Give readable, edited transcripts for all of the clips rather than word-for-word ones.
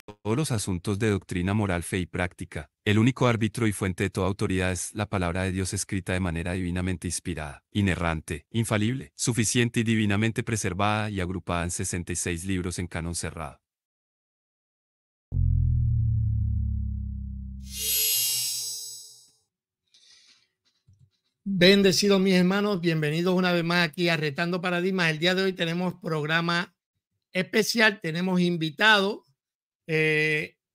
todos los asuntos de doctrina moral, fe y práctica. El único árbitro y fuente de toda autoridad es la palabra de Dios escrita de manera divinamente inspirada, inerrante, infalible, suficiente y divinamente preservada y agrupada en 66 libros en canon cerrado. Bendecidos mis hermanos, bienvenidos una vez más aquí a Retando Paradigmas. El día de hoy tenemos programa especial, tenemos invitados.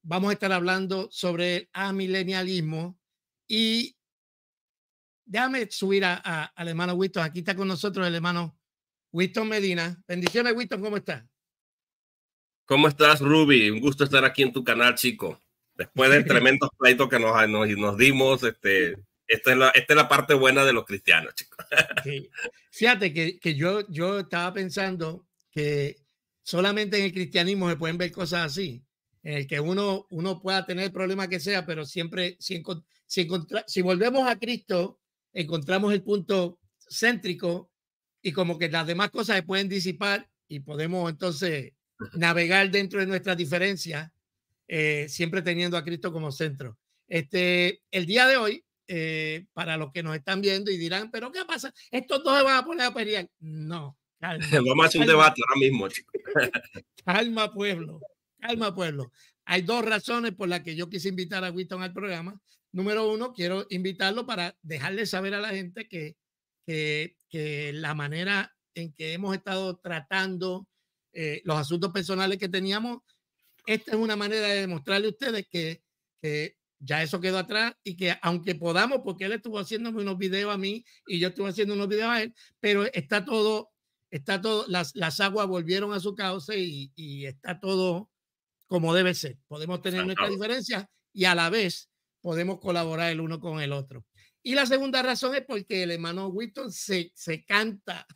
Vamos a estar hablando sobre el amilenialismo y déjame subir al hermano Winston. Aquí está con nosotros el hermano Winston Medina. Bendiciones, Winston, ¿cómo estás? ¿Cómo estás, Ruby? Un gusto estar aquí en tu canal, chico. Después del tremendo pleito que nos dimos, esta es la parte buena de los cristianos, chicos. Sí. Fíjate que yo estaba pensando que solamente en el cristianismo se pueden ver cosas así, en el que uno pueda tener el problema que sea, pero siempre, si volvemos a Cristo, encontramos el punto céntrico y como que las demás cosas se pueden disipar y podemos entonces navegar dentro de nuestras diferencias, siempre teniendo a Cristo como centro. El día de hoy, para los que nos están viendo y dirán, pero ¿qué pasa? Estos dos se van a poner a pelear. No, calma. Vamos a hacer un debate ahora mismo, chicos. Calma, pueblo. Calma, pueblo. Hay dos razones por las que yo quise invitar a Winston al programa. Número uno, quiero invitarlo para dejarle saber a la gente que la manera en que hemos estado tratando los asuntos personales que teníamos, esta es una manera de demostrarle a ustedes que ya eso quedó atrás y que aunque podamos, porque él estuvo haciéndome unos videos a mí y yo estuve haciendo unos videos a él, pero está todo, las aguas volvieron a su cauce y está todo como debe ser. Podemos tener nuestras diferencias y a la vez podemos colaborar el uno con el otro. Y la segunda razón es porque el hermano Winston se canta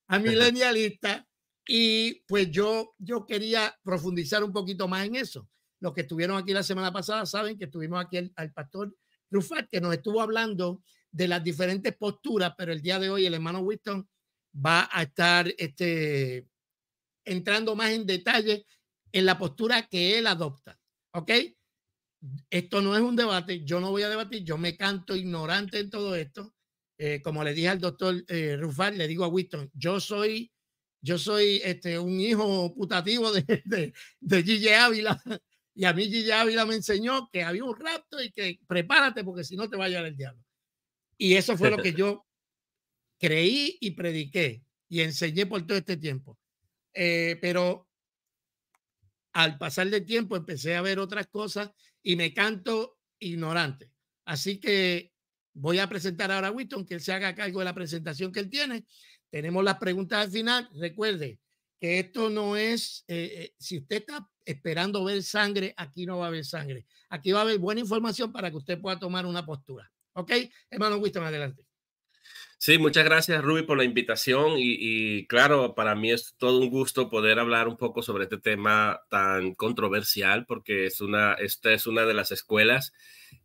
a milenialista y pues yo quería profundizar un poquito más en eso. Los que estuvieron aquí la semana pasada saben que estuvimos aquí al pastor Rufat, que nos estuvo hablando de las diferentes posturas, pero el día de hoy el hermano Winston va a estar entrando más en detalle en la postura que él adopta. ¿Ok? Esto no es un debate, yo no voy a debatir, yo me canto ignorante en todo esto. Como le dije al doctor Rufat, le digo a Winston, yo soy un hijo putativo de Gigi Ávila y a mí Gigi Ávila me enseñó que había un rapto y que prepárate porque si no te va a llevar el diablo. Y eso fue lo que yo creí y prediqué y enseñé por todo este tiempo. Pero al pasar del tiempo empecé a ver otras cosas y me canto ignorante. Así que voy a presentar ahora a Winston, que él se haga cargo de la presentación que él tiene. Tenemos las preguntas al final. Recuerde que esto no es, si usted está esperando ver sangre, aquí no va a haber sangre. Aquí va a haber buena información para que usted pueda tomar una postura. ¿Ok? Hermano Winston, adelante. Sí, muchas gracias, Ruby, por la invitación y claro, para mí es todo un gusto poder hablar un poco sobre este tema tan controversial porque esta es una de las escuelas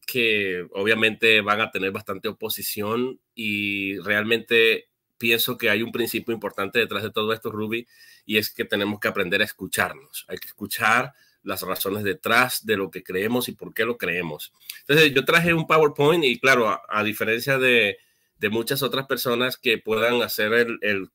que obviamente van a tener bastante oposición y realmente pienso que hay un principio importante detrás de todo esto, Ruby, y es que tenemos que aprender a escucharnos. Hay que escuchar las razones detrás de lo que creemos y por qué lo creemos. Entonces, yo traje un PowerPoint y claro, a diferencia de muchas otras personas que puedan hacer el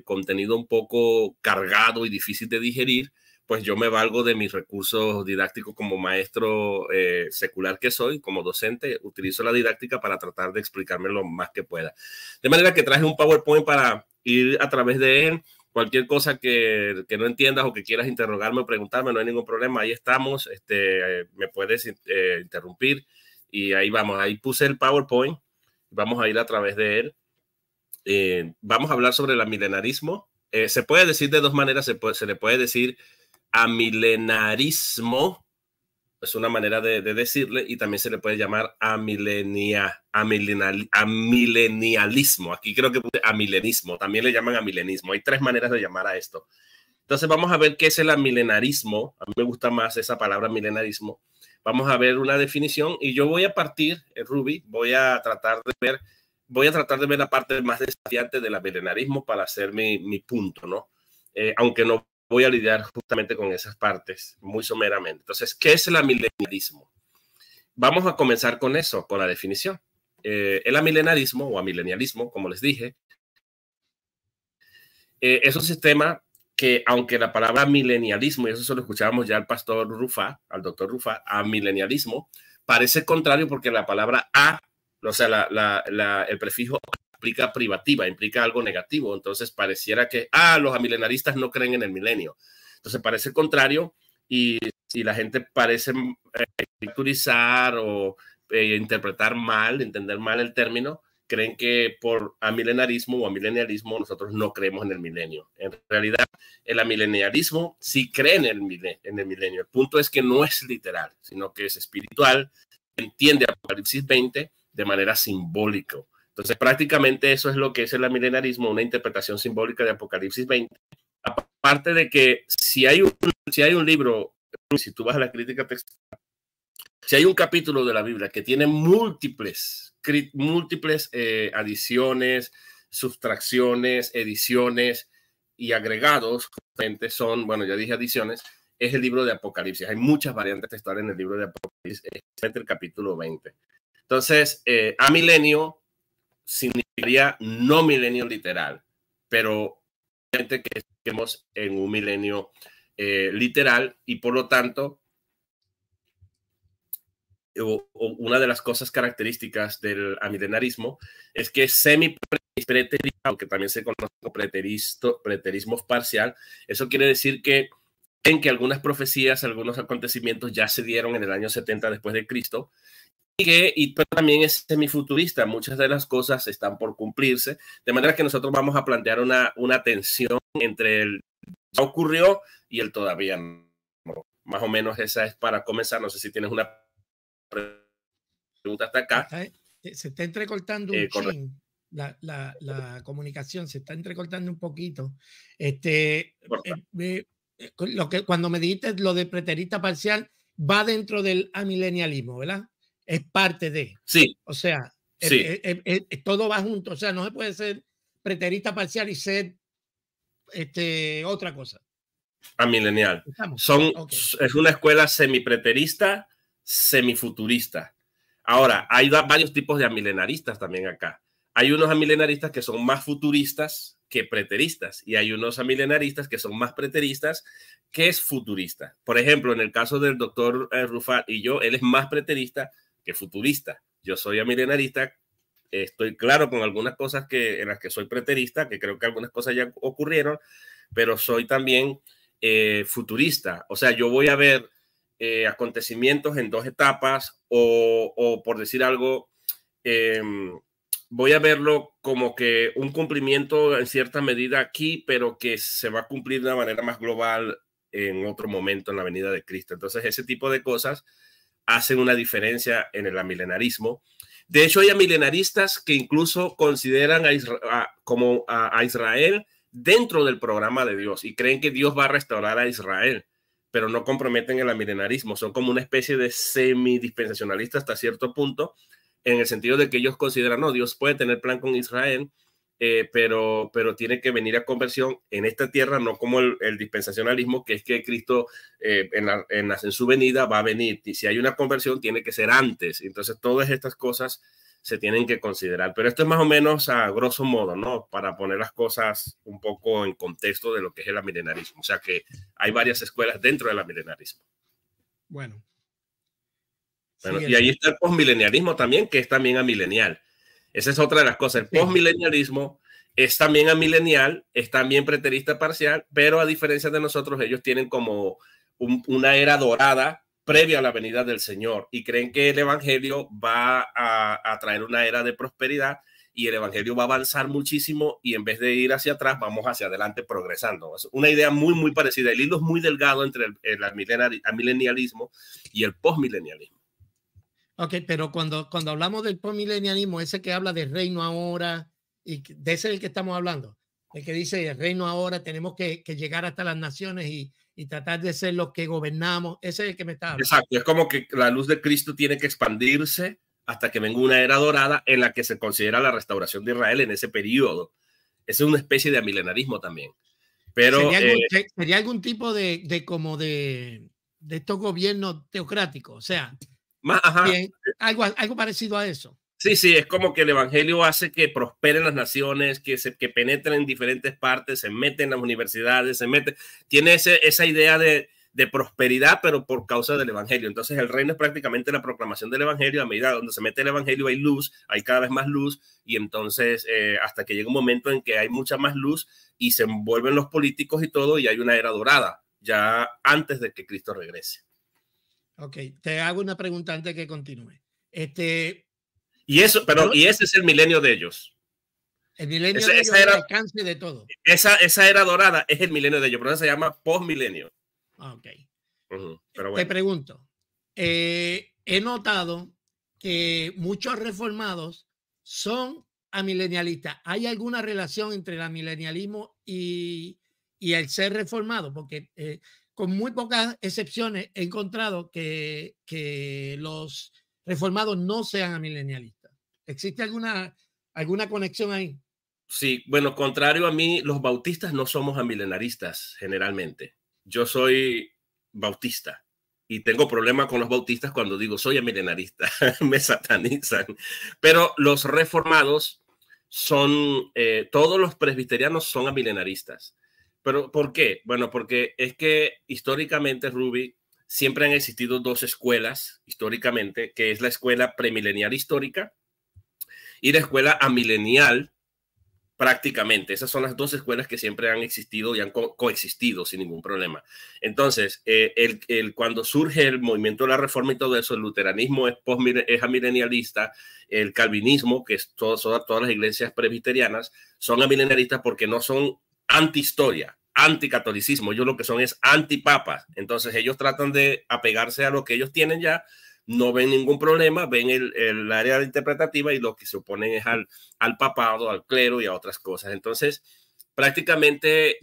contenido un poco cargado y difícil de digerir, pues yo me valgo de mis recursos didácticos como maestro secular que soy, como docente, utilizo la didáctica para tratar de explicarme lo más que pueda. De manera que traje un PowerPoint para ir a través de él. Cualquier cosa que no entiendas o que quieras interrogarme o preguntarme, no hay ningún problema. Ahí estamos. Me puedes interrumpir y ahí vamos. Ahí puse el PowerPoint. Vamos a ir a través de él. Vamos a hablar sobre el amilenarismo. Se puede decir de dos maneras. Se le puede decir amilenarismo, es una manera de decirle, y también se le puede llamar amilenialismo. Aquí creo que puse amilenismo, también le llaman amilenismo. Hay tres maneras de llamar a esto. Entonces vamos a ver qué es el amilenarismo. A mí me gusta más esa palabra milenarismo. Vamos a ver una definición y yo voy a partir, Ruby, voy a tratar de ver la parte más desafiante del milenarismo para hacer mi punto, ¿no? Aunque no voy a lidiar justamente con esas partes muy someramente. Entonces, ¿qué es el amilenialismo? Vamos a comenzar con eso, con la definición. El amilenarismo o amilenialismo, como les dije, es un sistema que, aunque la palabra milenialismo, y eso se lo escuchábamos ya al pastor Rufá, al doctor Rufá, amilenialismo, parece contrario porque la palabra a, o sea, el prefijo implica privativa, implica algo negativo. Entonces pareciera que, los amilenaristas no creen en el milenio. Entonces parece contrario y la gente parece lecturizar o interpretar mal, entender mal el término. Creen que por amilenarismo o amilenialismo nosotros no creemos en el milenio. En realidad, el amilenialismo sí cree en el milenio. El punto es que no es literal, sino que es espiritual, entiende Apocalipsis 20 de manera simbólica. Entonces, prácticamente eso es lo que es el amilenialismo, una interpretación simbólica de Apocalipsis 20. Aparte de que si hay un libro, si tú vas a la crítica textual, si hay un capítulo de la Biblia que tiene múltiples adiciones, sustracciones, ediciones y agregados, justamente son, bueno, ya dije adiciones, es el libro de Apocalipsis. Hay muchas variantes textuales en el libro de Apocalipsis, especialmente el capítulo 20. Entonces, amilenio significaría no milenio literal, pero que estemos en un milenio literal y por lo tanto una de las cosas características del amilenarismo es que es semi-preterista, aunque también se conoce como preterismo parcial. Eso quiere decir que en que algunas profecías, algunos acontecimientos ya se dieron en el año 70 después de Cristo, pero también es semifuturista. Muchas de las cosas están por cumplirse, de manera que nosotros vamos a plantear una tensión entre el ya ocurrió y el todavía no. Más o menos esa es para comenzar. No sé si tienes una pregunta hasta acá. Se está entrecortando un chin. La comunicación se está entrecortando un poquito. Cuando me dijiste lo de preterista parcial, va dentro del amilenialismo, ¿verdad? Es parte de. Sí. O sea, sí. todo va junto. O sea, no se puede ser preterista parcial y ser otra cosa. Amilenial. Es una escuela semipreterista, semifuturista. Ahora, hay varios tipos de amilenaristas también acá. Hay unos amilenaristas que son más futuristas que preteristas y hay unos amilenaristas que son más preteristas que es futurista. Por ejemplo, en el caso del doctor Rufá y yo, él es más preterista que futurista. Yo soy amilenarista, estoy claro con algunas cosas en las que soy preterista, que creo que algunas cosas ya ocurrieron, pero soy también futurista. O sea, yo voy a ver acontecimientos en dos etapas o por decir algo, voy a verlo como que un cumplimiento en cierta medida aquí, pero que se va a cumplir de una manera más global en otro momento en la venida de Cristo. Entonces, ese tipo de cosas hacen una diferencia en el amilenarismo. De hecho, hay amilenaristas que incluso consideran a Israel dentro del programa de Dios y creen que Dios va a restaurar a Israel, pero no comprometen el amilenarismo. Son como una especie de semidispensacionalista hasta cierto punto, en el sentido de que ellos consideran, no, Dios puede tener plan con Israel, pero tiene que venir a conversión en esta tierra, no como el dispensacionalismo, que es que Cristo en su venida va a venir. Y si hay una conversión, tiene que ser antes. Entonces, todas estas cosas se tienen que considerar. Pero esto es más o menos a grosso modo, ¿no? Para poner las cosas un poco en contexto de lo que es el amilenarismo. O sea que hay varias escuelas dentro del amilenarismo. Bueno, y ahí está el posmilenialismo también, que es también amilenial. Esa es otra de las cosas. El posmilenialismo es también amilenial, es también preterista parcial, pero a diferencia de nosotros, ellos tienen como una era dorada previa a la venida del Señor y creen que el evangelio va a traer una era de prosperidad y el evangelio va a avanzar muchísimo y en vez de ir hacia atrás, vamos hacia adelante progresando. Es una idea muy, muy parecida. El hilo es muy delgado entre el amilenialismo y el posmilenialismo. Ok, pero cuando hablamos del posmilenialismo, ese que habla del reino ahora, y de ese es el que estamos hablando, el que dice el reino ahora, tenemos que llegar hasta las naciones y tratar de ser los que gobernamos, ese es el que me está hablando. Exacto, es como que la luz de Cristo tiene que expandirse hasta que venga una era dorada en la que se considera la restauración de Israel en ese periodo. Esa es una especie de amilenarismo también. Pero sería algún tipo de como de estos gobiernos teocráticos, o sea, bien, algo parecido a eso. Sí, sí, es como que el evangelio hace que prosperen las naciones, que penetren en diferentes partes, se meten en las universidades, tiene esa idea de prosperidad, pero por causa del evangelio. Entonces el reino es prácticamente la proclamación del evangelio. A medida donde se mete el evangelio hay luz, hay cada vez más luz, y entonces hasta que llega un momento en que hay mucha más luz y se envuelven los políticos y todo, y hay una era dorada, ya antes de que Cristo regrese. Ok, te hago una pregunta antes que continúe. Y ese es el milenio de ellos. El milenio de ellos es el alcance de todo. Esa era dorada es el milenio de ellos, pero eso se llama postmilenio. Ok. Pero bueno. Te pregunto, he notado que muchos reformados son amilenialistas. ¿Hay alguna relación entre el amilenialismo y el ser reformado? Porque con muy pocas excepciones he encontrado que los reformados no sean amilenialistas. ¿Existe alguna conexión ahí? Sí, bueno, contrario a mí, los bautistas no somos amilenaristas generalmente. Yo soy bautista y tengo problema con los bautistas cuando digo soy amilenarista, me satanizan. Pero los reformados son, todos los presbiterianos son amilenaristas. ¿Pero por qué? Bueno, porque es que históricamente, Ruby, siempre han existido dos escuelas históricamente, que es la escuela premilenial histórica y la escuela amilenial. Prácticamente, esas son las dos escuelas que siempre han existido y han coexistido sin ningún problema. Entonces, cuando surge el movimiento de la Reforma y todo eso, el luteranismo es amilenialista, el calvinismo, que es todas las iglesias presbiterianas, son amilenialistas porque no son antihistoria, anticatolicismo, ellos lo que son es antipapas. Entonces, ellos tratan de apegarse a lo que ellos tienen ya, no ven ningún problema, ven el área interpretativa y lo que se oponen es al papado, al clero y a otras cosas. Entonces, prácticamente,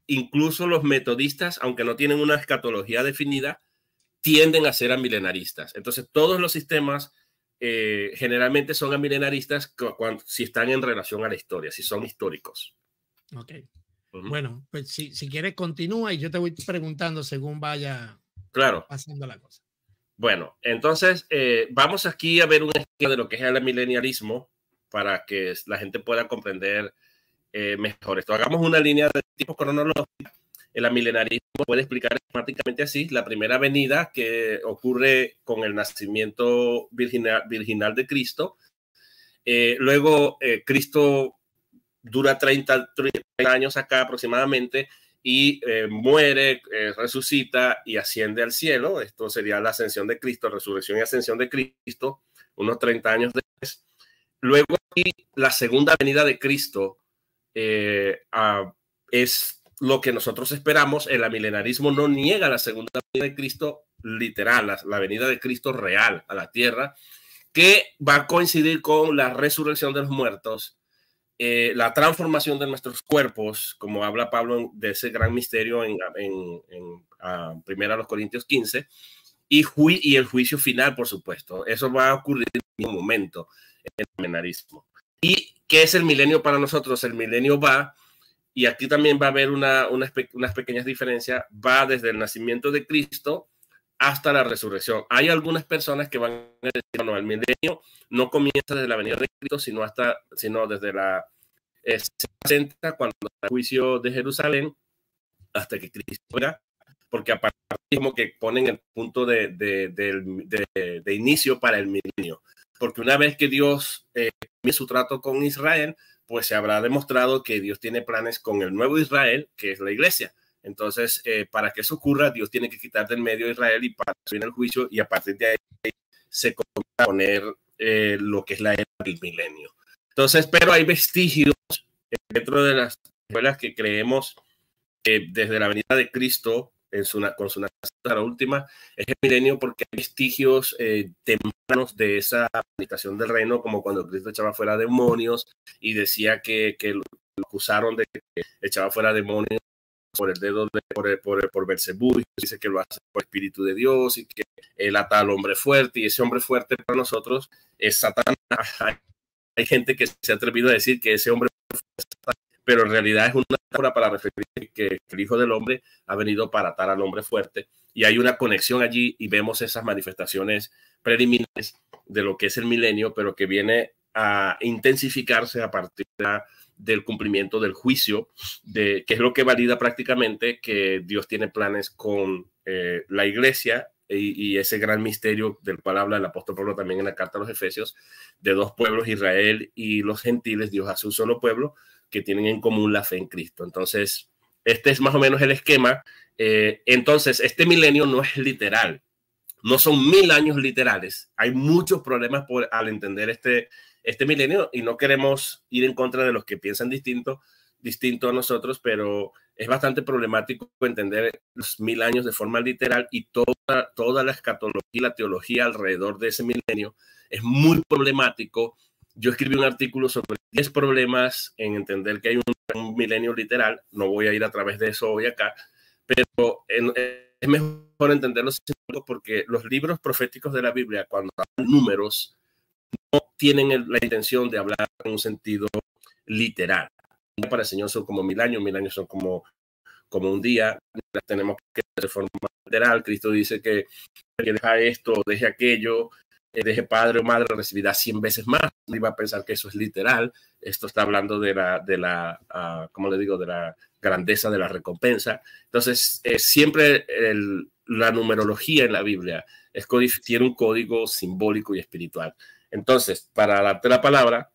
incluso los metodistas, aunque no tienen una escatología definida, tienden a ser amilenaristas. Entonces, todos los sistemas generalmente son amilenaristas si están en relación a la historia, si son históricos. Ok. Bueno, pues si quieres continúa y yo te voy preguntando según vaya pasando la cosa. Bueno, entonces vamos aquí a ver un ejemplo de lo que es el milenialismo para que la gente pueda comprender mejor esto. Hagamos una línea de tipo cronológica. El milenarismo puede explicar esquemáticamente así: la primera venida que ocurre con el nacimiento virginal de Cristo. Luego Cristo dura 30 años acá aproximadamente y muere, resucita y asciende al cielo. Esto sería la ascensión de Cristo, resurrección y ascensión de Cristo, unos 30 años después. Luego, la segunda venida de Cristo es lo que nosotros esperamos. El milenarismo no niega la segunda venida de Cristo literal, la venida de Cristo real a la tierra, que va a coincidir con la resurrección de los muertos, la transformación de nuestros cuerpos, como habla Pablo de ese gran misterio en 1 Corintios 15, y el juicio final, por supuesto. Eso va a ocurrir en un momento en el milenarismo. ¿Y qué es el milenio para nosotros? El milenio va, y aquí también va a haber unas pequeñas diferencias, va desde el nacimiento de Cristo hasta la resurrección. Hay algunas personas que van a decir, no, el milenio no comienza desde la venida de Cristo, sino desde la 60, cuando el juicio de Jerusalén, hasta que Cristo venga, porque aparte como que ponen el punto de inicio para el milenio. Porque una vez que Dios cambie su trato con Israel, pues se habrá demostrado que Dios tiene planes con el nuevo Israel, que es la iglesia. Entonces, para que eso ocurra, Dios tiene que quitar del medio de Israel y para que viene el juicio, y a partir de ahí se comienza a poner lo que es la era del milenio. Entonces, pero hay vestigios dentro de las escuelas que creemos que desde la venida de Cristo con su nacimiento, la última, es el milenio, porque hay vestigios tempranos de esa administración del reino, como cuando Cristo echaba fuera demonios y decía que lo acusaron de que echaba fuera demonios por el dedo por Belcebú, y dice que lo hace por el Espíritu de Dios y que él ata al hombre fuerte, y ese hombre fuerte para nosotros es Satanás. Hay gente que se ha atrevido a decir que ese hombre fuerte es Satanás, pero en realidad es una metáfora para referir que el Hijo del Hombre ha venido para atar al hombre fuerte, y hay una conexión allí y vemos esas manifestaciones preliminares de lo que es el milenio, pero que viene a intensificarse a partir del cumplimiento del juicio, que es lo que valida prácticamente que Dios tiene planes con la iglesia y ese gran misterio del cual habla el apóstol Pablo también en la carta a los Efesios, de dos pueblos, Israel y los gentiles. Dios hace un solo pueblo que tienen en común la fe en Cristo. Entonces, este es más o menos el esquema. Entonces, este milenio no es literal, no son 1000 años literales. Hay muchos problemas al entender este milenio, y no queremos ir en contra de los que piensan distinto a nosotros, pero es bastante problemático entender los 1000 años de forma literal, y toda la escatología y la teología alrededor de ese milenio es muy problemático. Yo escribí un artículo sobre 10 problemas en entender que hay un milenio literal. No voy a ir a través de eso hoy acá, pero es mejor entenderlo porque los libros proféticos de la Biblia, cuando hablan números, no tienen la intención de hablar en un sentido literal. Para el Señor son como 1000 años, 1000 años son como un día. Tenemos que de forma literal. Cristo dice que deja esto, deje aquello, deje padre o madre, recibirá 100 veces más. No iba a pensar que eso es literal. Esto está hablando de la ¿cómo le digo? De la grandeza de la recompensa. Entonces, siempre la numerología en la Biblia tiene un código simbólico y espiritual. Entonces, para darte la palabra,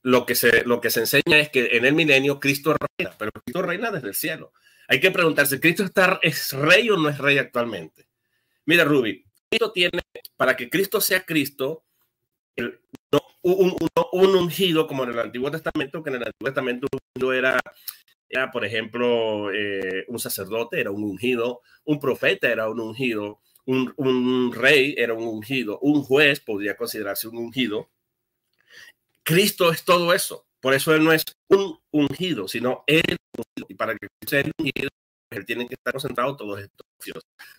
lo que se enseña es que en el milenio Cristo reina, pero Cristo reina desde el cielo. Hay que preguntarse, ¿Cristo es rey o no es rey actualmente? Mira, Ruby, Cristo tiene, para que Cristo sea Cristo, un ungido como en el Antiguo Testamento, que en el Antiguo Testamento un ungido era, por ejemplo, un sacerdote era un ungido, un profeta era un ungido, un rey era un ungido, un juez podría considerarse un ungido. Cristo es todo eso. Por eso él no es un ungido, sino él. Y para que sea el ungido, él tiene que estar concentrado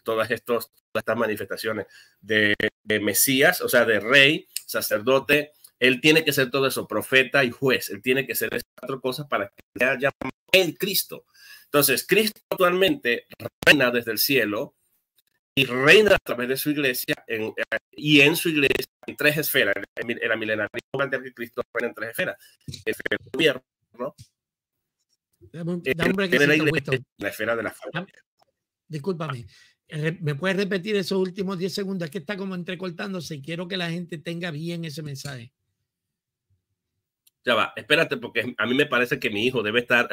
todas estas manifestaciones de Mesías, o sea, de rey, sacerdote. Él tiene que ser todo eso, profeta y juez. Él tiene que ser esas 4 cosas para que sea llamado el Cristo. Entonces, Cristo actualmente reina desde el cielo y reina a través de su iglesia, y en su iglesia en 3 esferas. En la milenaria plantea que Cristo reina en 3 esferas. Esfera del gobierno, la esfera de la familia. Discúlpame, ¿me puedes repetir esos últimos 10 segundos? Es que está como entrecortándose y quiero que la gente tenga bien ese mensaje. Ya va, espérate, porque a mí me parece que mi hijo debe estar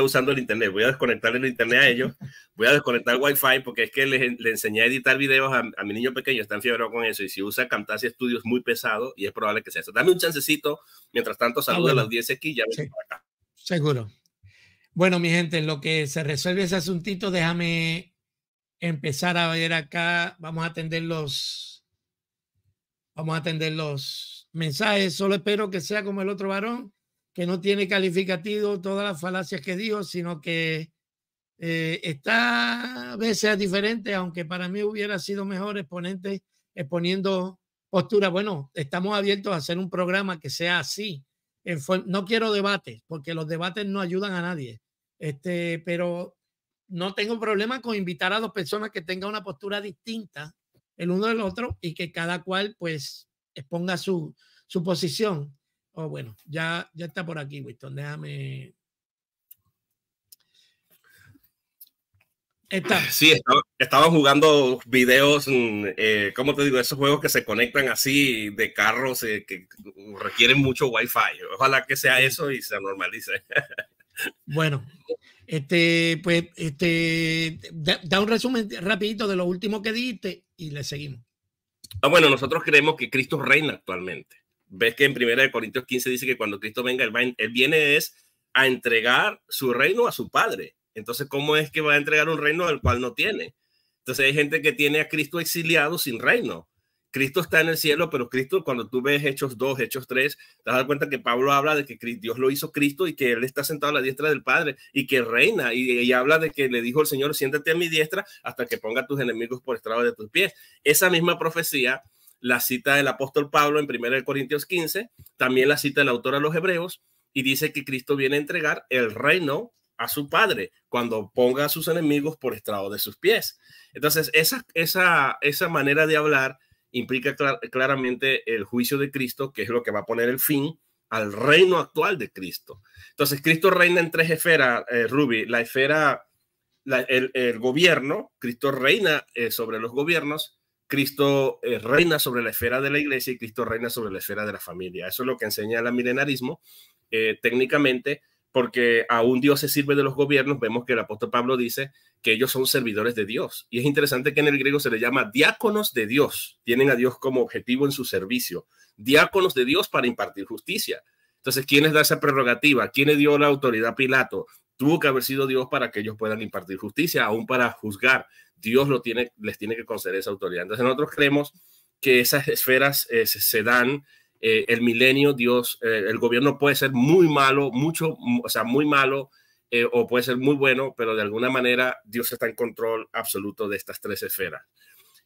usando el internet. Voy a desconectar el internet a ellos, voy a desconectar el Wi-Fi, porque es que le enseñé a editar videos a mi niño pequeño, está enfiebrado con eso, y si usa Camtasia Studio es muy pesado y es probable que sea eso. Dame un chancecito, mientras tanto saluda a la audiencia aquí, ya vengo para acá. Seguro. Bueno, mi gente, en lo que se resuelve ese asuntito, déjame empezar a ver acá. Vamos a atender los mensajes. Solo espero que sea como el otro varón, que no tiene calificativo todas las falacias que dijo, sino que está a veces diferente, aunque para mí hubiera sido mejor exponiendo postura. Bueno, estamos abiertos a hacer un programa que sea así. No quiero debates, porque los debates no ayudan a nadie. Pero no tengo problema con invitar a 2 personas que tengan una postura distinta el uno del otro y que cada cual pues exponga su posición. Bueno, ya está por aquí, Winston. Déjame. Sí, estaban jugando videos, ¿cómo te digo? Esos juegos que se conectan así de carros que requieren mucho Wi-Fi. Ojalá que sea eso y se normalice. Bueno, da un resumen rapidito de lo último que dijiste y le seguimos. Bueno, nosotros creemos que Cristo reina actualmente. Ves que en 1 Corintios 15 dice que cuando Cristo venga, él viene a entregar su reino a su Padre. Entonces, ¿cómo es que va a entregar un reino al cual no tiene? Entonces, hay gente que tiene a Cristo exiliado sin reino. Cristo está en el cielo, pero Cristo, cuando tú ves Hechos 2, Hechos 3, te das cuenta que Pablo habla de que Dios lo hizo Cristo y que él está sentado a la diestra del Padre y que reina. Y habla de que le dijo el Señor, siéntate a mi diestra hasta que ponga a tus enemigos por estrado de tus pies. Esa misma profecía la cita el apóstol Pablo en 1 Corintios 15, también la cita el autor a los Hebreos, y dice que Cristo viene a entregar el reino a su Padre cuando ponga a sus enemigos por estrado de sus pies. Entonces, esa manera de hablar implica claramente el juicio de Cristo, que es lo que va a poner el fin al reino actual de Cristo. Entonces, Cristo reina en tres esferas, Ruby. La esfera, el gobierno, Cristo reina sobre los gobiernos, Cristo reina sobre la esfera de la iglesia y Cristo reina sobre la esfera de la familia. Eso es lo que enseña el milenarismo técnicamente, porque aún Dios se sirve de los gobiernos. Vemos que el apóstol Pablo dice que ellos son servidores de Dios. Y es interesante que en el griego se le llama diáconos de Dios. Tienen a Dios como objetivo en su servicio. Diáconos de Dios para impartir justicia. Entonces, ¿quién les da esa prerrogativa? ¿Quién le dio la autoridad a Pilato? Tuvo que haber sido Dios para que ellos puedan impartir justicia, aún para juzgar. Dios les tiene que conceder esa autoridad. Entonces, nosotros creemos que esas esferas se dan. El milenio, Dios, el gobierno puede ser muy malo, muy malo, o puede ser muy bueno, pero de alguna manera Dios está en control absoluto de estas tres esferas.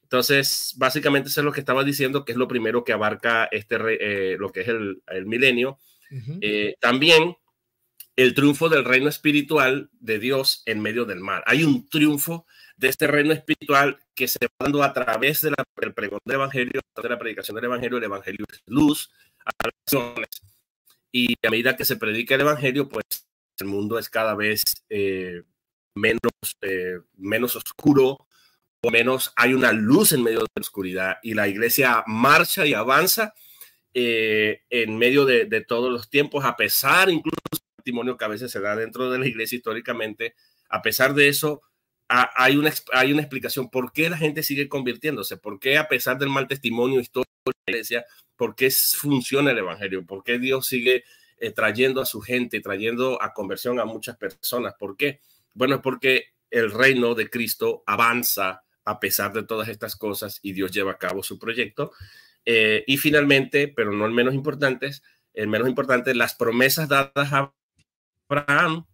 Entonces, básicamente eso es lo que estaba diciendo, que es lo primero que abarca lo que es el milenio. También el triunfo del reino espiritual de Dios en medio del mal. Hay un triunfo de este reino espiritual que se va dando a través del pregón del evangelio, de la predicación del evangelio. El evangelio es luz a las naciones, y a medida que se predica el evangelio, pues el mundo es cada vez menos oscuro, o menos hay una luz en medio de la oscuridad, y la iglesia marcha y avanza en medio de todos los tiempos, a pesar incluso del testimonio que a veces se da dentro de la iglesia históricamente. A pesar de eso, hay una explicación por qué la gente sigue convirtiéndose, por qué a pesar del mal testimonio histórico de la iglesia, por qué funciona el evangelio, por qué Dios sigue trayendo a su gente, trayendo a conversión a muchas personas. ¿Por qué? Bueno, es porque el reino de Cristo avanza a pesar de todas estas cosas y Dios lleva a cabo su proyecto. Y finalmente, pero no el menos importante, las promesas dadas a Abraham,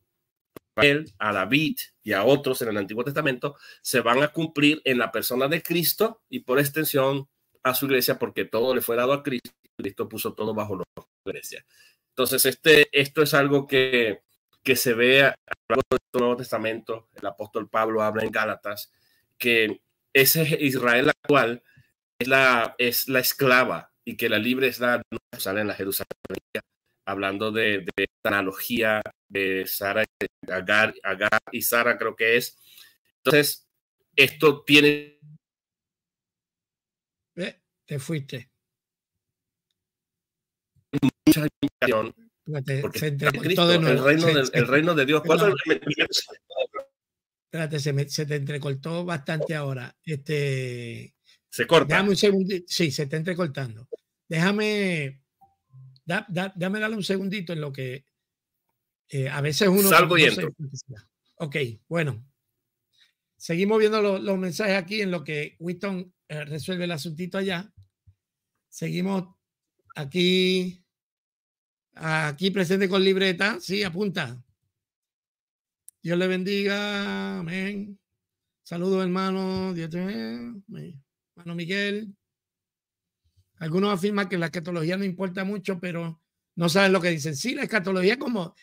a David y a otros en el Antiguo Testamento se van a cumplir en la persona de Cristo y por extensión a su iglesia, porque todo le fue dado a Cristo. Cristo puso todo bajo la iglesia. Entonces, esto es algo que se ve a lo largo del Nuevo Testamento. El apóstol Pablo habla en Gálatas que ese Israel actual es la esclava y que la libre es la Jerusalén, hablando de esta analogía de Sara, Agar y Sara, creo que es. Entonces, esto tiene... Te fuiste. Mucha implicación. Porque se Cristo, de nuevo. El reino de Dios. Espérate, se te entrecortó bastante ahora. Se corta. Déjame un segundito. Sí, se está entrecortando. Déjame darle un segundito en lo que a veces uno... Salgo y entro. Ok, bueno. Seguimos viendo los mensajes aquí en lo que Winston resuelve el asuntito allá. Seguimos aquí presente con libreta. Sí, apunta. Dios le bendiga. Amén. Saludos, hermano. Dios te bendiga. Hermano Miguel. Algunos afirman que la escatología no importa mucho, pero no saben lo que dicen. Sí, la escatología, como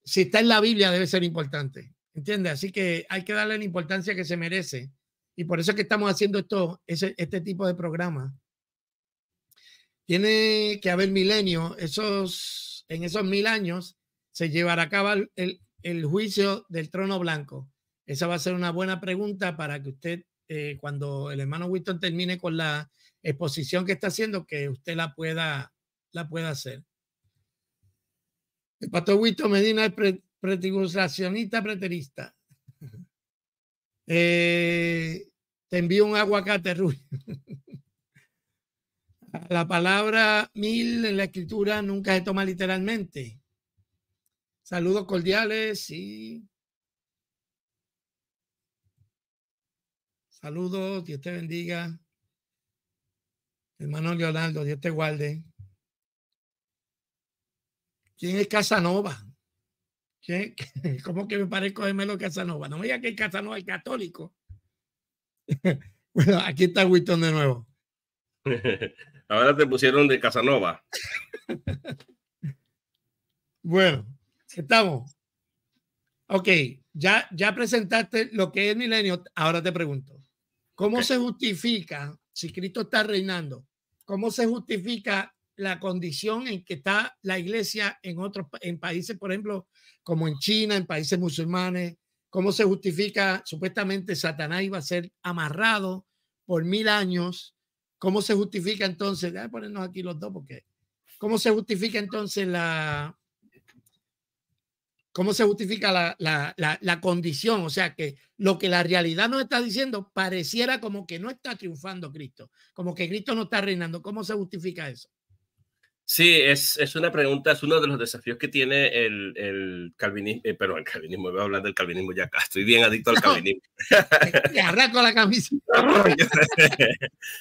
si está en la Biblia, debe ser importante. ¿Entiendes? Así que hay que darle la importancia que se merece. Y por eso es que estamos haciendo este tipo de programa. Tiene que haber milenio. En esos 1000 años se llevará a cabo el juicio del trono blanco. Esa va a ser una buena pregunta para que usted, cuando el hermano Winston termine con la exposición que está haciendo, que usted la pueda hacer. El pastor Winston Medina es pretribulacionista preterista. Te envío un aguacate, Rubio. La palabra 1000 en la escritura nunca se toma literalmente. Saludos cordiales, sí. Saludos, Dios te bendiga. Hermano Leonardo, Dios te guarde. ¿Quién es Casanova? ¿Quién? ¿Cómo que me parezco de Melo Casanova? No me diga que el Casanova es católico. Bueno, aquí está Winston de nuevo. Ahora te pusieron de Casanova. Bueno, estamos. Ok, ya presentaste lo que es el milenio. Ahora te pregunto, ¿cómo se justifica, si Cristo está reinando, cómo se justifica la condición en que está la iglesia en países, por ejemplo, como en China, en países musulmanes? ¿Cómo se justifica? Supuestamente Satanás iba a ser amarrado por 1000 años. ¿Cómo se justifica entonces? Déjame ponernos aquí los dos, porque ¿cómo se justifica entonces ¿cómo se justifica la condición? O sea, que lo que la realidad nos está diciendo pareciera como que no está triunfando Cristo, como que Cristo no está reinando. ¿Cómo se justifica eso? Sí, es una pregunta, es uno de los desafíos que tiene el calvinismo, pero el calvinismo, voy a hablar del calvinismo ya acá, estoy bien adicto al calvinismo. Te arranco la camisa.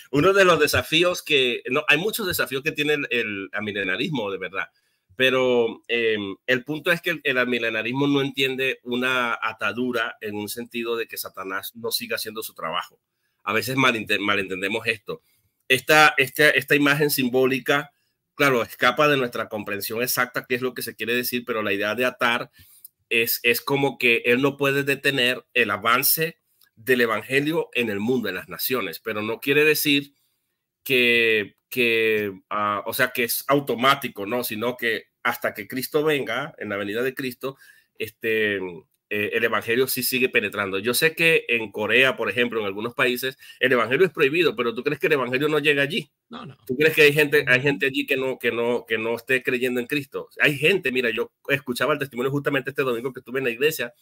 Uno de los desafíos que, no, hay muchos desafíos que tiene el milenarismo, de verdad, pero el punto es que el milenarismo no entiende una atadura en un sentido de que Satanás no siga haciendo su trabajo. A veces malentendemos esto. Esta imagen simbólica, claro, escapa de nuestra comprensión exacta qué es lo que se quiere decir, pero la idea de atar es como que él no puede detener el avance del evangelio en el mundo, en las naciones, pero no quiere decir o sea, que es automático, ¿no? Sino que hasta que Cristo venga, en la venida de Cristo, el evangelio sí sigue penetrando. Yo sé que en Corea, por ejemplo, en algunos países, el evangelio es prohibido, pero ¿tú crees que el evangelio no llega allí? No. ¿Tú crees que hay gente allí que no esté creyendo en Cristo? Hay gente, mira, yo escuchaba el testimonio justamente este domingo que estuve en la iglesia,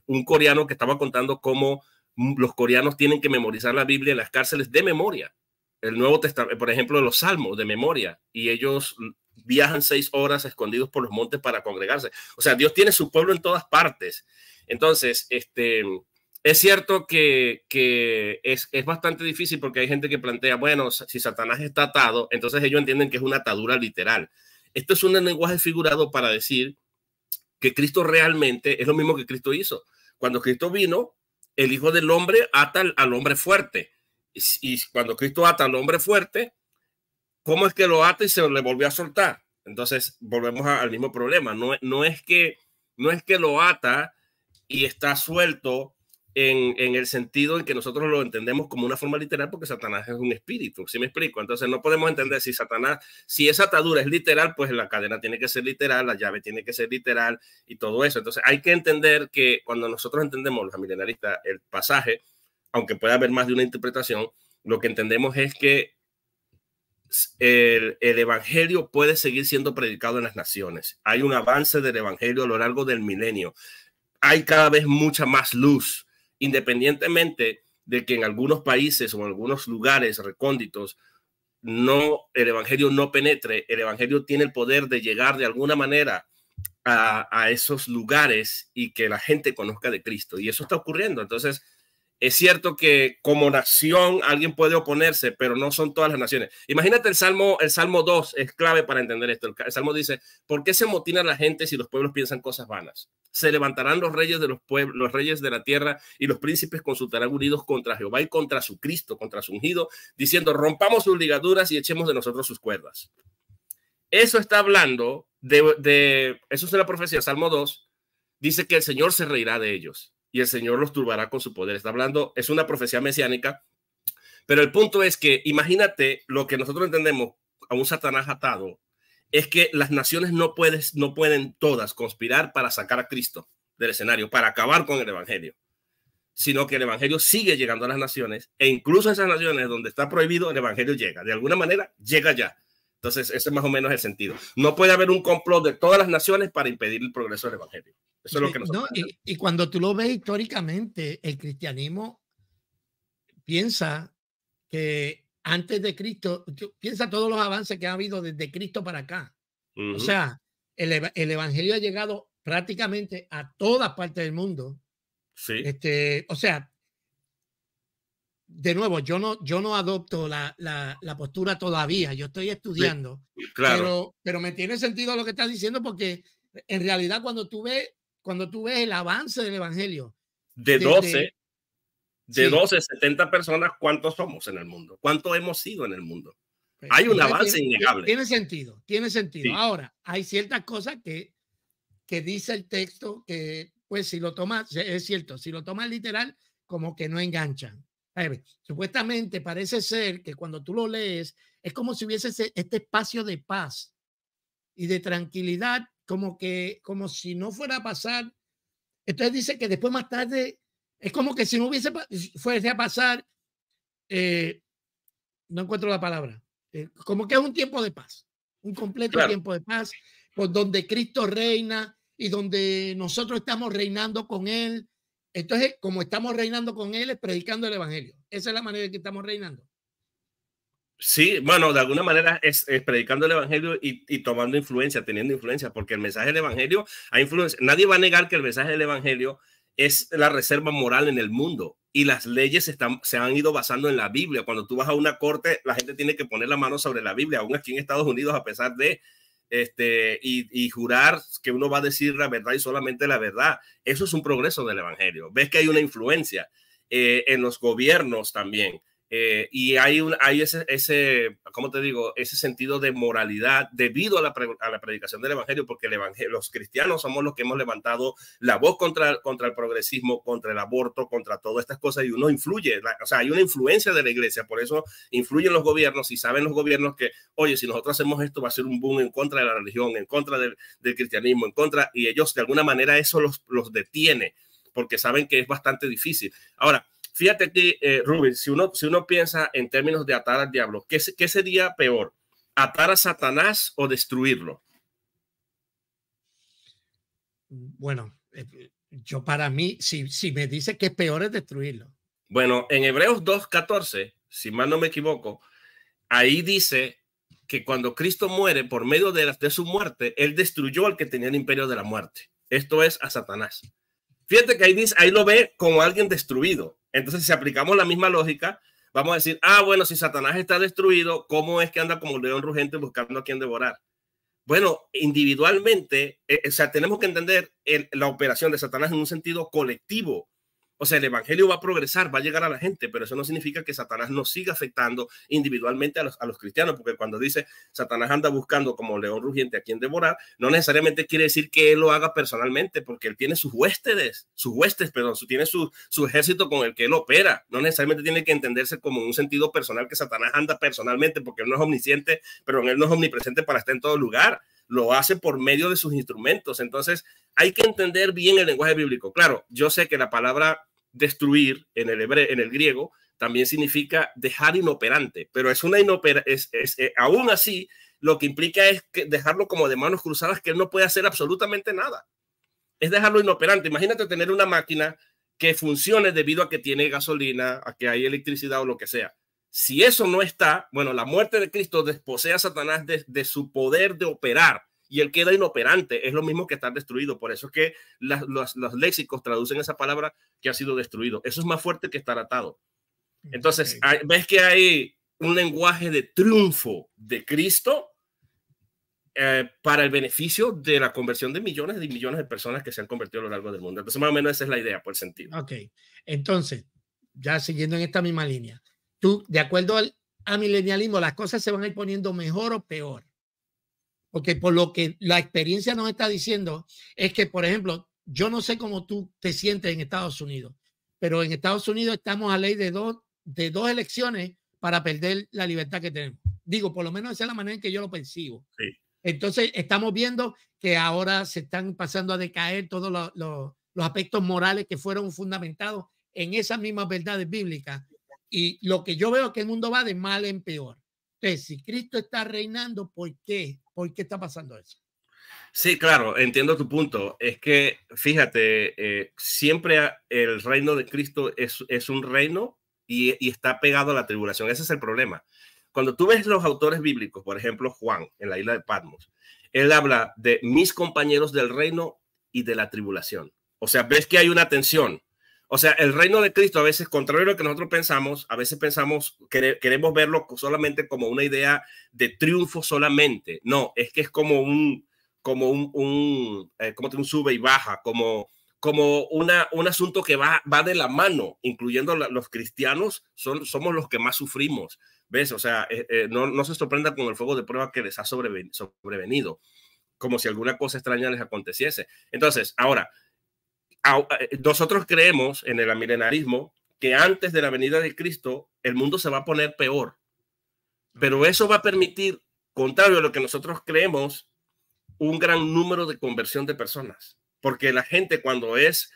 un coreano que estaba contando cómo los coreanos tienen que memorizar la Biblia en las cárceles de memoria. El Nuevo Testamento, por ejemplo, los Salmos de memoria, y ellos viajan 6 horas escondidos por los montes para congregarse. O sea, Dios tiene su pueblo en todas partes. Entonces, es cierto que es bastante difícil porque hay gente que plantea, bueno, si Satanás está atado, entonces ellos entienden que es una atadura literal. Esto es un lenguaje figurado para decir que Cristo realmente es lo mismo que Cristo hizo. Cuando Cristo vino, el Hijo del Hombre ata al hombre fuerte. Y cuando Cristo ata al hombre fuerte, ¿cómo es que lo ata y se le volvió a soltar? Entonces volvemos al mismo problema. No es que lo ata y está suelto en el sentido en que nosotros lo entendemos como una forma literal, porque Satanás es un espíritu, ¿sí me explico? Entonces no podemos entender si esa atadura es literal, pues la cadena tiene que ser literal, la llave tiene que ser literal y todo eso. Entonces hay que entender que cuando nosotros entendemos, los milenaristas, el pasaje, aunque pueda haber más de una interpretación, lo que entendemos es que el evangelio puede seguir siendo predicado en las naciones. Hay un avance del evangelio a lo largo del milenio. Hay cada vez mucha más luz, independientemente de que en algunos países o en algunos lugares recónditos el evangelio no penetre. El evangelio tiene el poder de llegar de alguna manera a esos lugares y que la gente conozca de Cristo, y eso está ocurriendo. Entonces es cierto que como nación alguien puede oponerse, pero no son todas las naciones. Imagínate el Salmo 2 es clave para entender esto. El Salmo dice: ¿por qué se amotina la gente si los pueblos piensan cosas vanas? Se levantarán los reyes de los pueblos, los reyes de la tierra, y los príncipes consultarán unidos contra Jehová y contra su Cristo, contra su ungido, diciendo: rompamos sus ligaduras y echemos de nosotros sus cuerdas. Eso está hablando eso es una profecía. Salmo 2 dice que el Señor se reirá de ellos y el Señor los turbará con su poder. Está hablando, es una profecía mesiánica, pero el punto es que imagínate lo que nosotros entendemos a un Satanás atado, es que las naciones no pueden todas conspirar para sacar a Cristo del escenario, para acabar con el evangelio, sino que el evangelio sigue llegando a las naciones, e incluso a esas naciones donde está prohibido, el evangelio llega, de alguna manera llega ya. Entonces ese es más o menos el sentido. No puede haber un complot de todas las naciones para impedir el progreso del evangelio. Eso es lo que nosotros y cuando tú lo ves históricamente, el cristianismo piensa que antes de Cristo, piensa todos los avances que ha habido desde Cristo para acá. O sea, el evangelio ha llegado prácticamente a todas partes del mundo. Sí. O sea, de nuevo, yo no adopto la postura todavía. Yo estoy estudiando. Sí, claro. Pero me tiene sentido lo que estás diciendo, porque en realidad cuando tú ves el avance del evangelio de 70 personas, ¿cuántos somos en el mundo? ¿Cuántos hemos sido en el mundo? Hay un avance innegable. Tiene sentido. Sí. Ahora, hay ciertas cosas que que dice el texto que, pues, si lo tomas, es cierto, si lo tomas literal, como que no enganchan. Supuestamente parece ser que cuando tú lo lees, es como si hubiese este espacio de paz y de tranquilidad, como si no fuera a pasar. Entonces dice que después más tarde, es como que si no fuese a pasar, no encuentro la palabra, como que es un tiempo de paz, un completo Claro. tiempo de paz, por donde Cristo reina y donde nosotros estamos reinando con Él. Entonces, como estamos reinando con Él, es predicando el Evangelio. Esa es la manera en que estamos reinando. Sí, bueno, de alguna manera es predicando el evangelio y tomando influencia, teniendo influencia, porque el mensaje del evangelio hay influencia. Nadie va a negar que el mensaje del evangelio es la reserva moral en el mundo y las leyes se han ido basando en la Biblia. Cuando tú vas a una corte, la gente tiene que poner la mano sobre la Biblia, aún aquí en Estados Unidos, a pesar de y jurar que uno va a decir la verdad y solamente la verdad. Eso es un progreso del evangelio. Ves que hay una influencia en los gobiernos también. Y hay ese, ¿cómo te digo? Ese sentido de moralidad debido a la predicación del evangelio, porque los cristianos somos los que hemos levantado la voz contra el progresismo, contra el aborto, contra todas estas cosas, y uno influye, o sea, hay una influencia de la iglesia, por eso influyen los gobiernos, y saben los gobiernos que, oye, si nosotros hacemos esto va a ser un boom en contra de la religión, en contra del cristianismo, y ellos de alguna manera eso los detiene, porque saben que es bastante difícil. Ahora, fíjate aquí, Rubén, si uno piensa en términos de atar al diablo, ¿qué sería peor? ¿Atar a Satanás o destruirlo? Bueno, yo para mí, si me dice que es peor es destruirlo. Bueno, en Hebreos 2:14, si mal no me equivoco, ahí dice que cuando Cristo muere, por medio de su muerte, él destruyó al que tenía el imperio de la muerte. Esto es a Satanás. Fíjate que ahí lo ve como alguien destruido. Entonces, si aplicamos la misma lógica, vamos a decir, bueno, si Satanás está destruido, ¿cómo es que anda como león rugente buscando a quien devorar? Bueno, individualmente, o sea, tenemos que entender la operación de Satanás en un sentido colectivo. O sea, el evangelio va a progresar, va a llegar a la gente, pero eso no significa que Satanás nos siga afectando individualmente a los cristianos, porque cuando dice Satanás anda buscando como león rugiente a quien devorar, no necesariamente quiere decir que él lo haga personalmente, porque él tiene sus huestes, tiene su ejército con el que él opera. No necesariamente tiene que entenderse como en un sentido personal que Satanás anda personalmente, porque él no es omnisciente, pero él no es omnipresente para estar en todo lugar. Lo hace por medio de sus instrumentos. Entonces hay que entender bien el lenguaje bíblico. Claro, yo sé que la palabra destruir en el griego también significa dejar inoperante, pero es una aún así lo que implica es que dejarlo como de manos cruzadas, que él no puede hacer absolutamente nada. Es dejarlo inoperante. Imagínate tener una máquina que funcione debido a que tiene gasolina, a que hay electricidad o lo que sea. Si eso no está, bueno, la muerte de Cristo desposea a Satanás de su poder de operar y él queda inoperante. Es lo mismo que estar destruido. Por eso es que los léxicos traducen esa palabra que ha sido destruido. Eso es más fuerte que estar atado. Entonces, ves que hay un lenguaje de triunfo de Cristo para el beneficio de la conversión de millones y millones de personas que se han convertido a lo largo del mundo. Entonces, más o menos esa es la idea, por el sentido. Ok, entonces, ya siguiendo en esta misma línea, tú, de acuerdo al milenialismo, las cosas se van a ir poniendo mejor o peor. Porque por lo que la experiencia nos está diciendo es que, por ejemplo, yo no sé cómo tú te sientes en Estados Unidos, pero en Estados Unidos estamos a ley de dos elecciones para perder la libertad que tenemos. Digo, por lo menos esa es la manera en que yo lo percibo. Sí. Entonces, estamos viendo que ahora se están pasando a decaer todos los aspectos morales que fueron fundamentados en esas mismas verdades bíblicas. Y lo que yo veo es que el mundo va de mal en peor. Entonces, si Cristo está reinando, ¿por qué? ¿Por qué está pasando eso? Sí, claro, entiendo tu punto. Es que, fíjate, siempre el reino de Cristo es un reino y está pegado a la tribulación. Ese es el problema. Cuando tú ves los autores bíblicos, por ejemplo, Juan, en la isla de Patmos, él habla de mis compañeros del reino y de la tribulación. O sea, ves que hay una tensión. O sea, el reino de Cristo, a veces, contrario a lo que nosotros pensamos, a veces queremos verlo solamente como una idea de triunfo solamente. No, es que es como un sube y baja, como un asunto que va de la mano, incluyendo los cristianos, somos los que más sufrimos. ¿Ves? O sea, no se sorprenda con el fuego de prueba que les ha sobrevenido. como si alguna cosa extraña les aconteciese. Entonces, ahora, nosotros creemos en el amilenarismo que antes de la venida de Cristo el mundo se va a poner peor, pero eso va a permitir, contrario a lo que nosotros creemos, un gran número de conversión de personas, porque la gente cuando es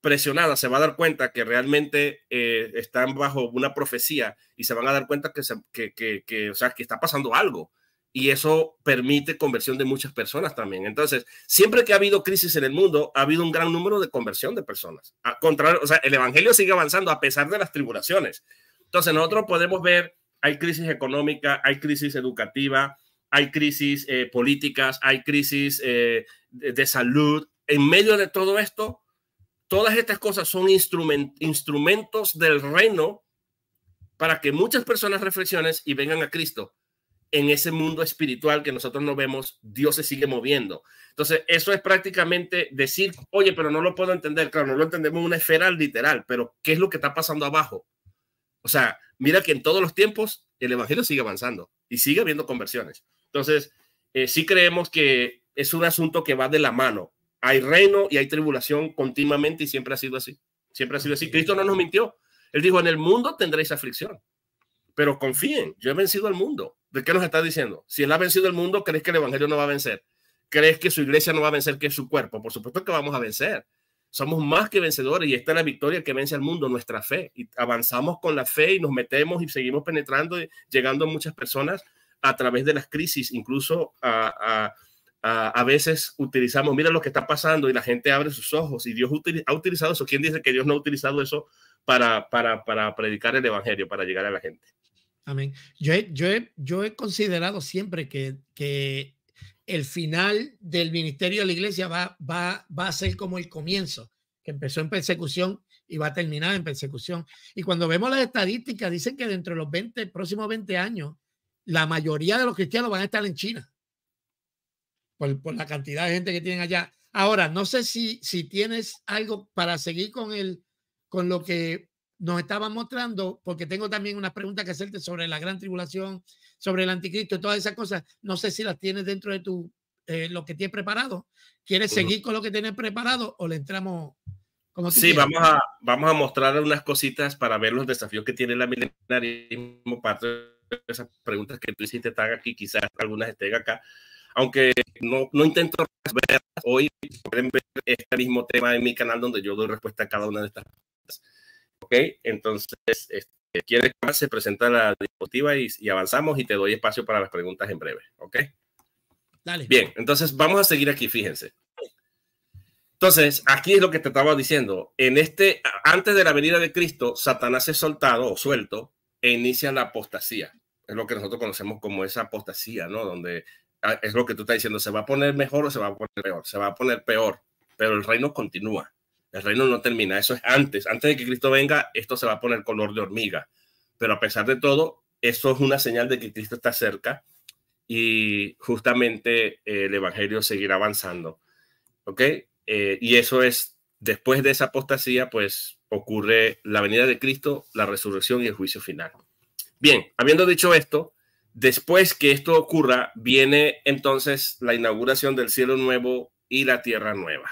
presionada se va a dar cuenta que realmente están bajo una profecía y se van a dar cuenta o sea, que está pasando algo. Y eso permite conversión de muchas personas también. Entonces, siempre que ha habido crisis en el mundo, ha habido un gran número de conversión de personas. Al contrario, o sea, el evangelio sigue avanzando a pesar de las tribulaciones. Entonces, nosotros podemos ver, hay crisis económica, hay crisis educativa, hay crisis políticas, hay crisis de salud. En medio de todo esto, todas estas cosas son instrumentos del reino para que muchas personas reflexionen y vengan a Cristo. En ese mundo espiritual que nosotros no vemos, Dios se sigue moviendo. Entonces, eso es prácticamente decir, oye, pero no lo puedo entender. Claro, no lo entendemos en una esfera literal, pero ¿qué es lo que está pasando abajo? O sea, mira que en todos los tiempos el evangelio sigue avanzando y sigue habiendo conversiones. Entonces, sí creemos que es un asunto que va de la mano. Hay reino y hay tribulación continuamente y siempre ha sido así. Siempre ha sido así. Cristo no nos mintió. Él dijo, en el mundo tendréis aflicción, pero confíen, yo he vencido al mundo. ¿De qué nos está diciendo? Si él ha vencido el mundo, ¿crees que el evangelio no va a vencer? ¿Crees que su iglesia no va a vencer, que es su cuerpo? Por supuesto que vamos a vencer. Somos más que vencedores y esta es la victoria que vence al mundo, nuestra fe. Y avanzamos con la fe y nos metemos y seguimos penetrando y llegando a muchas personas a través de las crisis. Incluso a veces utilizamos, mira lo que está pasando y la gente abre sus ojos y Dios ha utilizado eso. ¿Quién dice que Dios no ha utilizado eso para predicar el evangelio, para llegar a la gente? Amén. Yo he considerado siempre que el final del ministerio de la iglesia va a ser como el comienzo, que empezó en persecución y va a terminar en persecución. Y cuando vemos las estadísticas, dicen que dentro de los próximos 20 años, la mayoría de los cristianos van a estar en China, por la cantidad de gente que tienen allá. Ahora, no sé si tienes algo para seguir con lo que nos estaban mostrando, porque tengo también unas preguntas que hacerte sobre la gran tribulación, sobre el anticristo y todas esas cosas. No sé si las tienes dentro de lo que tienes preparado. ¿Quieres seguir con lo que tienes preparado o le entramos como tú quieras? Vamos a mostrar unas cositas para ver los desafíos que tiene el milenarismo. Parte de esas preguntas que tú hiciste están aquí, quizás algunas estén acá. Aunque no intento ver hoy, pueden ver este mismo tema en mi canal donde yo doy respuesta a cada una de estas preguntas. Ok, entonces, ¿quieres que se presenta la diapositiva y avanzamos y te doy espacio para las preguntas en breve? Ok. Dale. Bien, entonces vamos a seguir aquí, fíjense. Entonces, aquí es lo que te estaba diciendo. Antes de la venida de Cristo, Satanás es soltado o suelto e inicia la apostasía. Es lo que nosotros conocemos como esa apostasía, ¿no? Donde es lo que tú estás diciendo, ¿se va a poner mejor o se va a poner peor? Se va a poner peor, pero el reino continúa. El reino no termina. Eso es antes de que Cristo venga, esto se va a poner color de hormiga. Pero a pesar de todo, eso es una señal de que Cristo está cerca y justamente el evangelio seguirá avanzando. ¿Ok? Y eso es, después de esa apostasía, pues ocurre la venida de Cristo, la resurrección y el juicio final. Bien, habiendo dicho esto, después que esto ocurra, viene entonces la inauguración del cielo nuevo y la tierra nueva.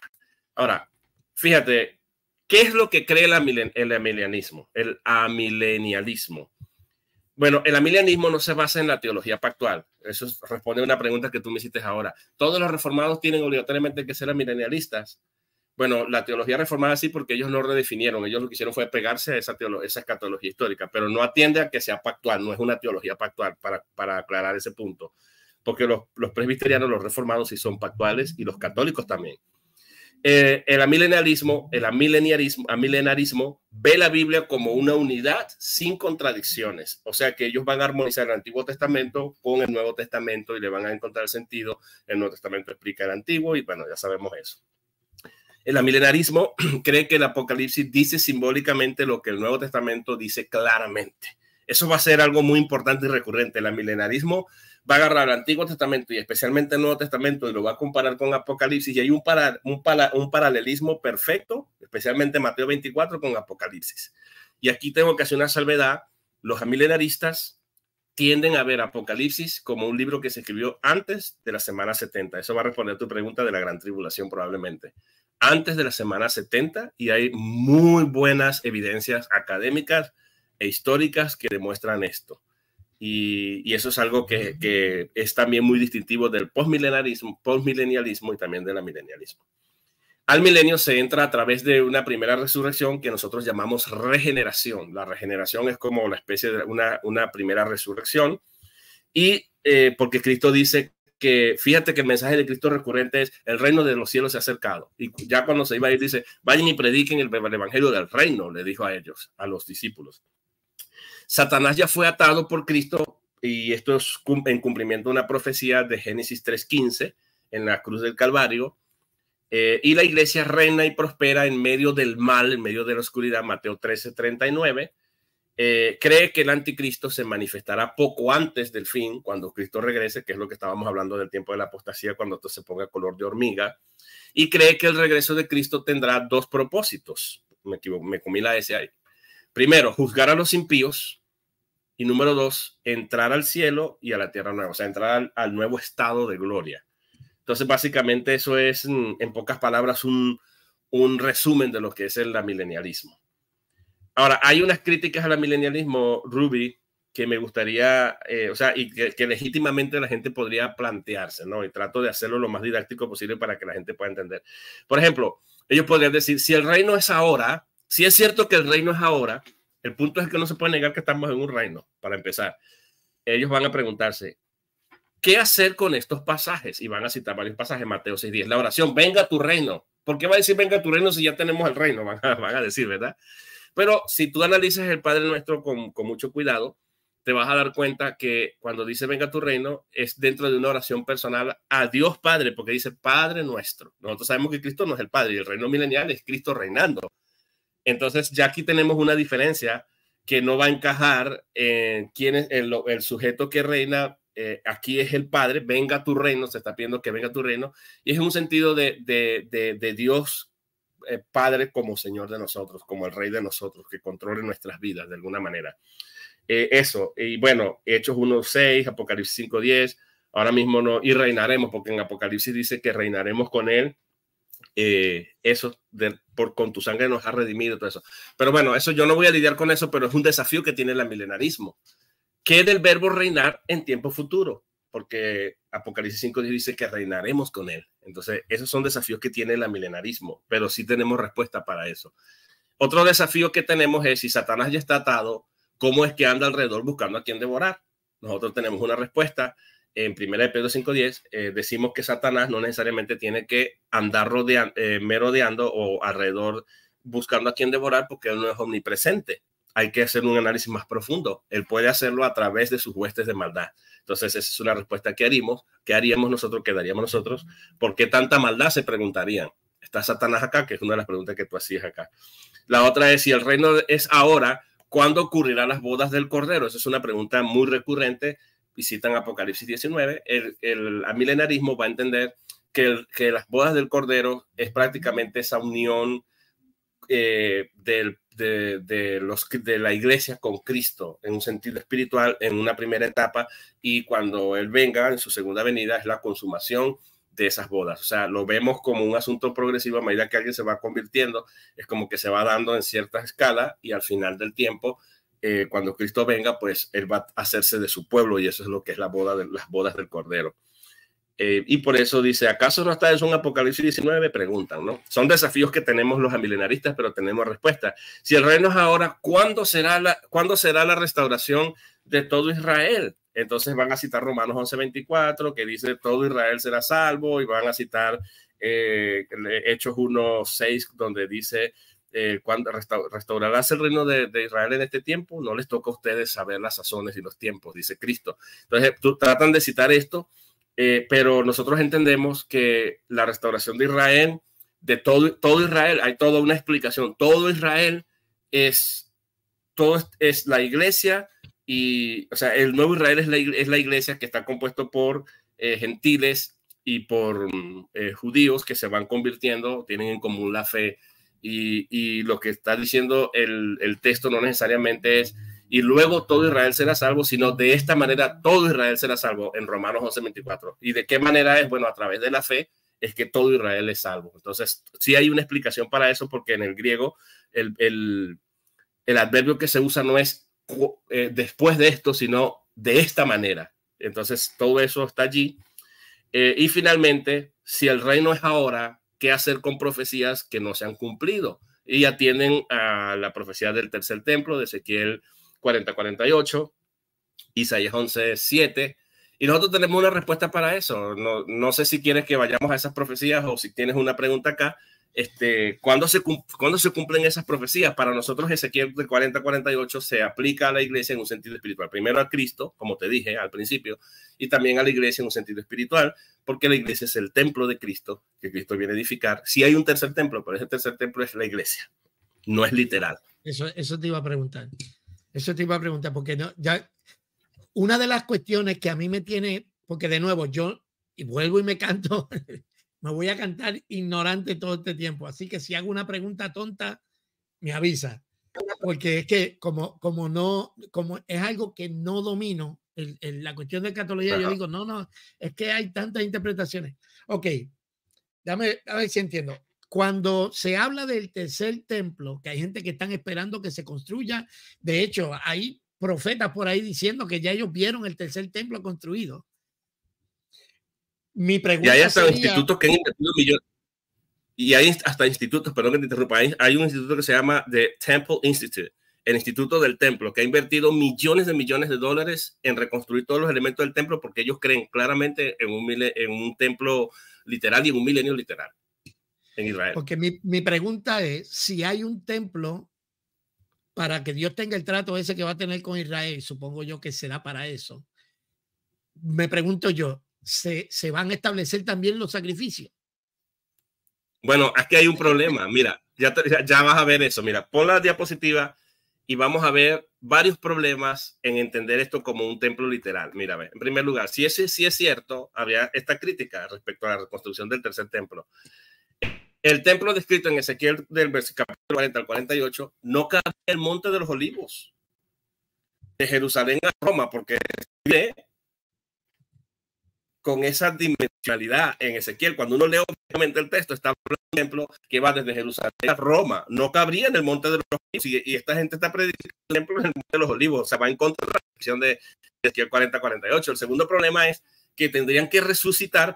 Ahora, fíjate, ¿qué es lo que cree el amilenialismo? El amilenialismo. Bueno, el amilenialismo no se basa en la teología pactual. Eso responde a una pregunta que tú me hiciste ahora. ¿Todos los reformados tienen obligatoriamente que ser amilenialistas? Bueno, la teología reformada sí, porque ellos no redefinieron. Ellos lo que hicieron fue pegarse a esa escatología histórica, pero no atiende a que sea pactual. No es una teología pactual, para aclarar ese punto. Porque los presbiterianos, los reformados sí son pactuales y los católicos también. El amilenialismo ve la Biblia como una unidad sin contradicciones. O sea que ellos van a armonizar el Antiguo Testamento con el Nuevo Testamento y le van a encontrar sentido. El Nuevo Testamento explica el Antiguo y bueno, ya sabemos eso. El amilenarismo cree que el Apocalipsis dice simbólicamente lo que el Nuevo Testamento dice claramente. Eso va a ser algo muy importante y recurrente. El amilenarismo va a agarrar el Antiguo Testamento y especialmente el Nuevo Testamento y lo va a comparar con Apocalipsis, y hay un paralelismo perfecto, especialmente Mateo 24 con Apocalipsis. Y aquí tengo que hacer una salvedad. Los amilenaristas tienden a ver Apocalipsis como un libro que se escribió antes de la semana 70. Eso va a responder a tu pregunta de la gran tribulación probablemente. Antes de la semana 70, y hay muy buenas evidencias académicas e históricas que demuestran esto. Y eso es algo que es también muy distintivo del postmilenialismo y también del amilenialismo. Al milenio se entra a través de una primera resurrección que nosotros llamamos regeneración. La regeneración es como una especie de una primera resurrección. Y porque Cristo dice que, fíjate que el mensaje de Cristo recurrente es: el reino de los cielos se ha acercado. Y ya cuando se iba a ir dice: vayan y prediquen el evangelio del reino, le dijo a ellos, a los discípulos. Satanás ya fue atado por Cristo, y esto es en cumplimiento de una profecía de Génesis 3:15 en la cruz del Calvario. Y la iglesia reina y prospera en medio del mal, en medio de la oscuridad. Mateo 13:39. Cree que el anticristo se manifestará poco antes del fin, cuando Cristo regrese, que es lo que estábamos hablando del tiempo de la apostasía, cuando esto se ponga color de hormiga. Y cree que el regreso de Cristo tendrá dos propósitos. Me comí la S ahí. Primero, juzgar a los impíos. Y número dos, entrar al cielo y a la tierra nueva, o sea, entrar al nuevo estado de gloria. Entonces, básicamente eso es, en pocas palabras, un resumen de lo que es el amilenialismo. Ahora, hay unas críticas al amilenialismo, Ruby, que me gustaría, o sea, y que legítimamente la gente podría plantearse, ¿no? Y trato de hacerlo lo más didáctico posible para que la gente pueda entender. Por ejemplo, ellos podrían decir: si el reino es ahora, si es cierto que el reino es ahora, el punto es que no se puede negar que estamos en un reino, para empezar. Ellos van a preguntarse: ¿qué hacer con estos pasajes? Y van a citar varios pasajes. Mateo 6:10, la oración: venga tu reino. ¿Por qué va a decir venga tu reino si ya tenemos el reino? Van a decir, ¿verdad? Pero si tú analizas el Padre Nuestro con mucho cuidado, te vas a dar cuenta que cuando dice venga tu reino, es dentro de una oración personal a Dios Padre, porque dice Padre Nuestro. Nosotros sabemos que Cristo no es el Padre, y el reino milenial es Cristo reinando. Entonces ya aquí tenemos una diferencia que no va a encajar en quién es el sujeto que reina. Aquí es el Padre: venga tu reino, se está pidiendo que venga tu reino, y es un sentido de Dios Padre como Señor de nosotros, como el Rey de nosotros, que controle nuestras vidas de alguna manera. Eso, y bueno, Hechos 1:6, Apocalipsis 5:10, ahora mismo no, y reinaremos, porque en Apocalipsis dice que reinaremos con él. Eso con tu sangre nos ha redimido, todo eso. Pero bueno, eso yo no voy a lidiar con eso, pero es un desafío que tiene el milenarismo. ¿Qué del verbo reinar en tiempo futuro? Porque Apocalipsis 5 dice que reinaremos con él. Entonces, esos son desafíos que tiene el milenarismo, pero sí tenemos respuesta para eso. Otro desafío que tenemos es: si Satanás ya está atado, ¿cómo es que anda alrededor buscando a quien devorar? Nosotros tenemos una respuesta. En 1 Pedro 5:10 decimos que Satanás no necesariamente tiene que andar merodeando o alrededor buscando a quien devorar, porque él no es omnipresente. Hay que hacer un análisis más profundo. Él puede hacerlo a través de sus huestes de maldad. Entonces, esa es una respuesta que haríamos. ¿Qué haríamos nosotros? ¿Qué daríamos nosotros? ¿Por qué tanta maldad? Se preguntarían. ¿Está Satanás acá? Que es una de las preguntas que tú hacías acá. La otra es: si el reino es ahora, ¿cuándo ocurrirán las bodas del Cordero? Esa es una pregunta muy recurrente. Visitan Apocalipsis 19. El milenarismo va a entender que las bodas del Cordero es prácticamente esa unión de la iglesia con Cristo en un sentido espiritual en una primera etapa, y cuando él venga en su segunda venida es la consumación de esas bodas. O sea, lo vemos como un asunto progresivo. A medida que alguien se va convirtiendo, es como que se va dando en cierta escala, y al final del tiempo, cuando Cristo venga, pues él va a hacerse de su pueblo, y eso es lo que es las bodas del Cordero. Y por eso dice: ¿acaso no está eso en Apocalipsis 19? Preguntan, ¿no? Son desafíos que tenemos los amilenaristas, pero tenemos respuesta. Si el reino es ahora, ¿cuándo será la restauración de todo Israel? Entonces van a citar Romanos 11:24, que dice todo Israel será salvo, y van a citar Hechos 1:6, donde dice cuando restaurarás el reino de Israel en este tiempo. No les toca a ustedes saber las sazones y los tiempos, dice Cristo. Entonces tratan de citar esto, pero nosotros entendemos que la restauración de Israel, de todo Israel, hay toda una explicación. Todo Israel es la iglesia, y o sea, el nuevo Israel es la iglesia, que está compuesto por gentiles y por judíos que se van convirtiendo, tienen en común la fe, y lo que está diciendo el texto no necesariamente es: y luego todo Israel será salvo, sino de esta manera todo Israel será salvo en Romanos 11:24. ¿Y de qué manera es? Bueno, a través de la fe es que todo Israel es salvo. Entonces, sí hay una explicación para eso, porque en el griego el adverbio que se usa no es después de esto, sino de esta manera. Entonces, todo eso está allí. Y finalmente, si el reino es ahora, ¿qué hacer con profecías que no se han cumplido? Y atienden a la profecía del tercer templo, de Ezequiel 40:48, Isaías 11:7. Y nosotros tenemos una respuesta para eso. No sé si quieres que vayamos a esas profecías o si tienes una pregunta acá. ¿Cuándo se cumplen esas profecías? Para nosotros Ezequiel de 40:48 se aplica a la iglesia en un sentido espiritual. Primero a Cristo, como te dije al principio, y también a la iglesia en un sentido espiritual, porque la iglesia es el templo de Cristo, que Cristo viene a edificar. Sí hay un tercer templo, pero ese tercer templo es la iglesia, no es literal. Eso te iba a preguntar. Eso te iba a preguntar, porque no, ya una de las cuestiones que a mí me tiene, porque de nuevo yo, y vuelvo y me canto, me voy a cantar ignorante todo este tiempo. Así que si hago una pregunta tonta, me avisa. Porque es que como es algo que no domino, la cuestión de escatología, yo digo, no, es que hay tantas interpretaciones. Ok, dame a ver si entiendo. Cuando se habla del tercer templo, que hay gente que están esperando que se construya, de hecho, hay profetas por ahí diciendo que ya ellos vieron el tercer templo construido. Mi pregunta y hay hasta sería, institutos que han invertido millones. Y hay hasta institutos, perdón que te interrumpa, hay un instituto que se llama The Temple Institute, el Instituto del Templo, que ha invertido millones de dólares en reconstruir todos los elementos del templo, porque ellos creen claramente en un templo literal y en un milenio literal en Israel. Porque mi pregunta es, si hay un templo para que Dios tenga el trato ese que va a tener con Israel, supongo yo que será para eso, me pregunto yo, ¿se van a establecer también los sacrificios? Bueno, aquí hay un problema. Mira, ya vas a ver eso. Mira, pon la diapositiva y vamos a ver varios problemas en entender esto como un templo literal. Mira, en primer lugar, si es cierto, había esta crítica respecto a la reconstrucción del tercer templo. El templo descrito en Ezequiel del versículo 40 al 48 no cabe en el Monte de los Olivos de Jerusalén a Roma, porque con esa dimensionalidad en Ezequiel, cuando uno lee obviamente el texto, está hablando de un templo que va desde Jerusalén a Roma, no cabría en el Monte de los Olivos, y esta gente está predicando el templo en el Monte de los Olivos, o sea, va en contra de la descripción de Ezequiel 40-48. El segundo problema es que tendrían que resucitar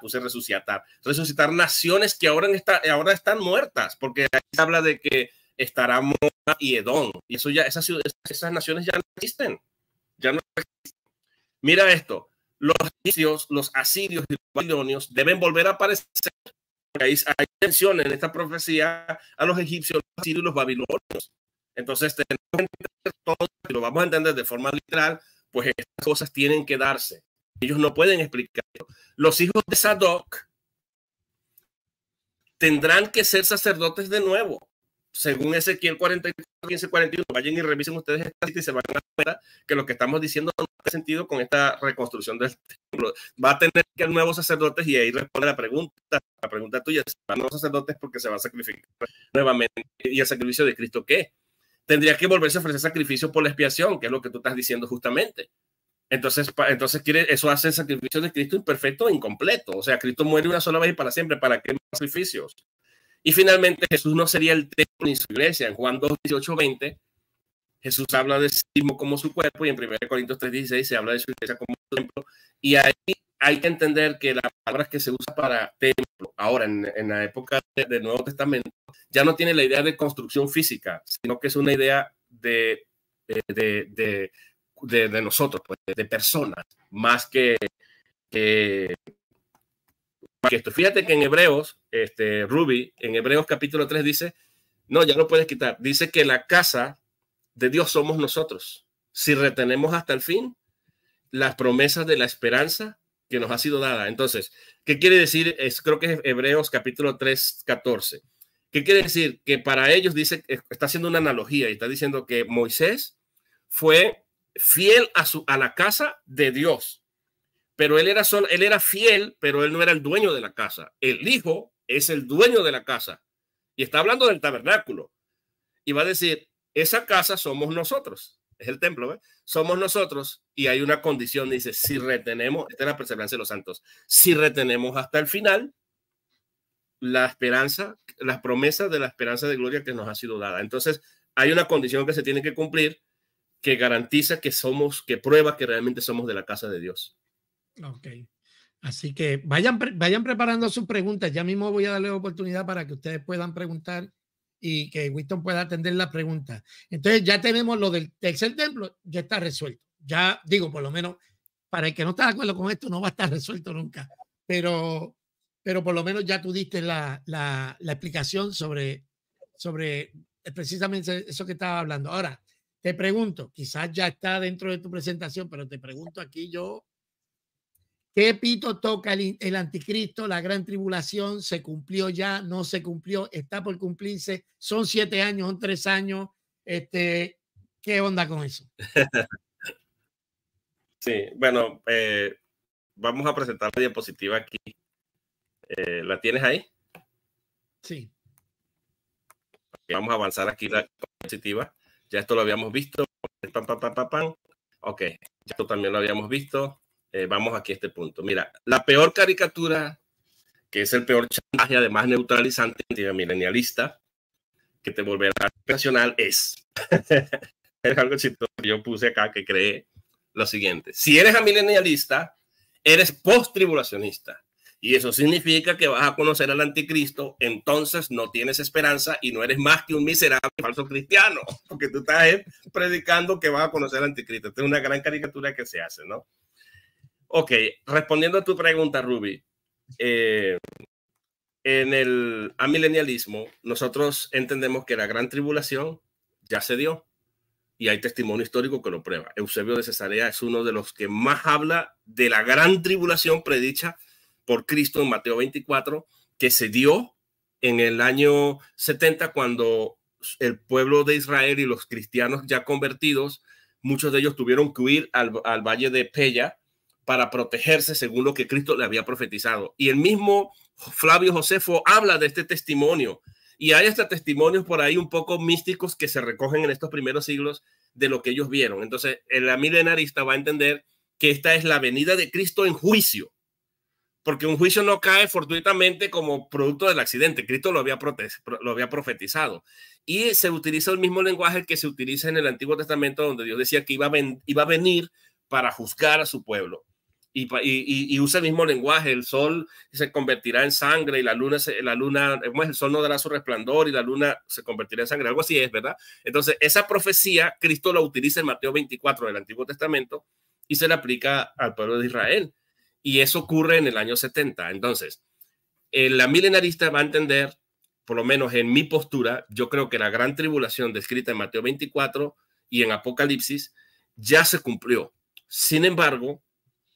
naciones que ahora están muertas, porque ahí se habla de que estará Moab y Edom, y eso ya, esas naciones ya no existen, Mira esto. Los egipcios, los asirios y los babilonios deben volver a aparecer. Hay mención en esta profecía a los egipcios, los asirios y los babilonios. Entonces, tenemos que entender todo, y lo vamos a entender de forma literal, pues estas cosas tienen que darse. Ellos no pueden explicarlo. Los hijos de Sadoc tendrán que ser sacerdotes de nuevo. Según Ezequiel 44:41, vayan y revisen ustedes esta cita y se van a dar cuenta que lo que estamos diciendo no tiene sentido con esta reconstrucción del templo. Va a tener que el nuevo sacerdotes, y ahí responde la pregunta tuya, si van nuevos sacerdotes porque se va a sacrificar nuevamente. ¿Y el sacrificio de Cristo qué? Tendría que volverse a ofrecer sacrificio por la expiación, que es lo que tú estás diciendo justamente. Entonces eso hace el sacrificio de Cristo imperfecto e incompleto. O sea, Cristo muere una sola vez y para siempre. ¿Para qué más sacrificios? Y finalmente, Jesús no sería el templo ni su iglesia. En Juan 2:18-20, Jesús habla de sí mismo como su cuerpo, y en 1 Corintios 3:16 se habla de su iglesia como su templo. Y ahí hay que entender que las palabras que se usa para templo, ahora en la época del Nuevo Testamento, ya no tiene la idea de construcción física, sino que es una idea de nosotros, pues, de personas, más que esto. Fíjate que en Hebreos, Ruby, en Hebreos capítulo 3 dice, no, ya lo puedes quitar, dice que la casa de Dios somos nosotros, si retenemos hasta el fin las promesas de la esperanza que nos ha sido dada. Entonces, ¿qué quiere decir? Creo que es Hebreos capítulo 3:14. ¿Qué quiere decir? Que para ellos dice, está haciendo una analogía y está diciendo que Moisés fue fiel a la casa de Dios, pero él era fiel, pero él no era el dueño de la casa. El hijo es el dueño de la casa y está hablando del tabernáculo, y va a decir, esa casa somos nosotros. es el templo, ¿ves? Somos nosotros y hay una condición, dice, si retenemos, esta es la perseverancia de los santos, si retenemos hasta el final la esperanza, las promesas de la esperanza de gloria que nos ha sido dada. Entonces, hay una condición que se tiene que cumplir que garantiza que somos, que prueba que realmente somos de la casa de Dios. Ok. Así que vayan preparando sus preguntas. Ya mismo voy a darle oportunidad para que ustedes puedan preguntar y que Winston pueda atender la pregunta. Entonces ya tenemos lo del tercer templo, ya está resuelto. Ya digo, por lo menos para el que no está de acuerdo con esto, no va a estar resuelto nunca. Pero por lo menos ya tú diste la explicación sobre precisamente eso que estaba hablando. Ahora, te pregunto, quizás ya está dentro de tu presentación, pero te pregunto aquí yo, ¿qué pito toca el anticristo? La gran tribulación, ¿se cumplió ya? ¿No se cumplió? ¿Está por cumplirse? ¿Son 7 años? ¿Son 3 años? ¿Qué onda con eso? Sí, bueno, vamos a presentar la diapositiva aquí. ¿La tienes ahí? Sí. Vamos a avanzar aquí la diapositiva. Ya esto lo habíamos visto. Pam, pam, pam, pam, pam. Ok, ya esto también lo habíamos visto. Vamos aquí a este punto. Mira, la peor caricatura, que es el peor chantaje, además neutralizante, milenialista, que te volverá nacional, es algo chistoso que yo puse acá, que cree lo siguiente: si eres amilenialista, eres post-tribulacionista. Y eso significa que vas a conocer al anticristo, entonces no tienes esperanza y no eres más que un miserable falso cristiano, porque tú estás predicando que vas a conocer al anticristo. Esta es una gran caricatura que se hace, ¿no? Ok, respondiendo a tu pregunta, Ruby, en el amilenialismo, nosotros entendemos que la gran tribulación ya se dio y hay testimonio histórico que lo prueba. Eusebio de Cesarea es uno de los que más habla de la gran tribulación predicha por Cristo en Mateo 24, que se dio en el año 70, cuando el pueblo de Israel y los cristianos ya convertidos, muchos de ellos tuvieron que huir al valle de Pella para protegerse según lo que Cristo le había profetizado. Y el mismo Flavio Josefo habla de este testimonio. Y hay hasta testimonios por ahí un poco místicos que se recogen en estos primeros siglos de lo que ellos vieron. Entonces, el milenarista va a entender que esta es la venida de Cristo en juicio, porque un juicio no cae fortuitamente como producto del accidente. Cristo lo había profetizado. Y se utiliza el mismo lenguaje que se utiliza en el Antiguo Testamento, donde Dios decía que iba a venir para juzgar a su pueblo. Y usa el mismo lenguaje: el sol se convertirá en sangre y la luna, el sol no dará su resplandor y la luna se convertirá en sangre, algo así es, ¿verdad? Entonces, esa profecía Cristo la utiliza en Mateo 24 del Antiguo Testamento y se la aplica al pueblo de Israel. Y eso ocurre en el año 70. Entonces, la milenarista va a entender, por lo menos en mi postura, yo creo que la gran tribulación descrita en Mateo 24 y en Apocalipsis ya se cumplió. Sin embargo,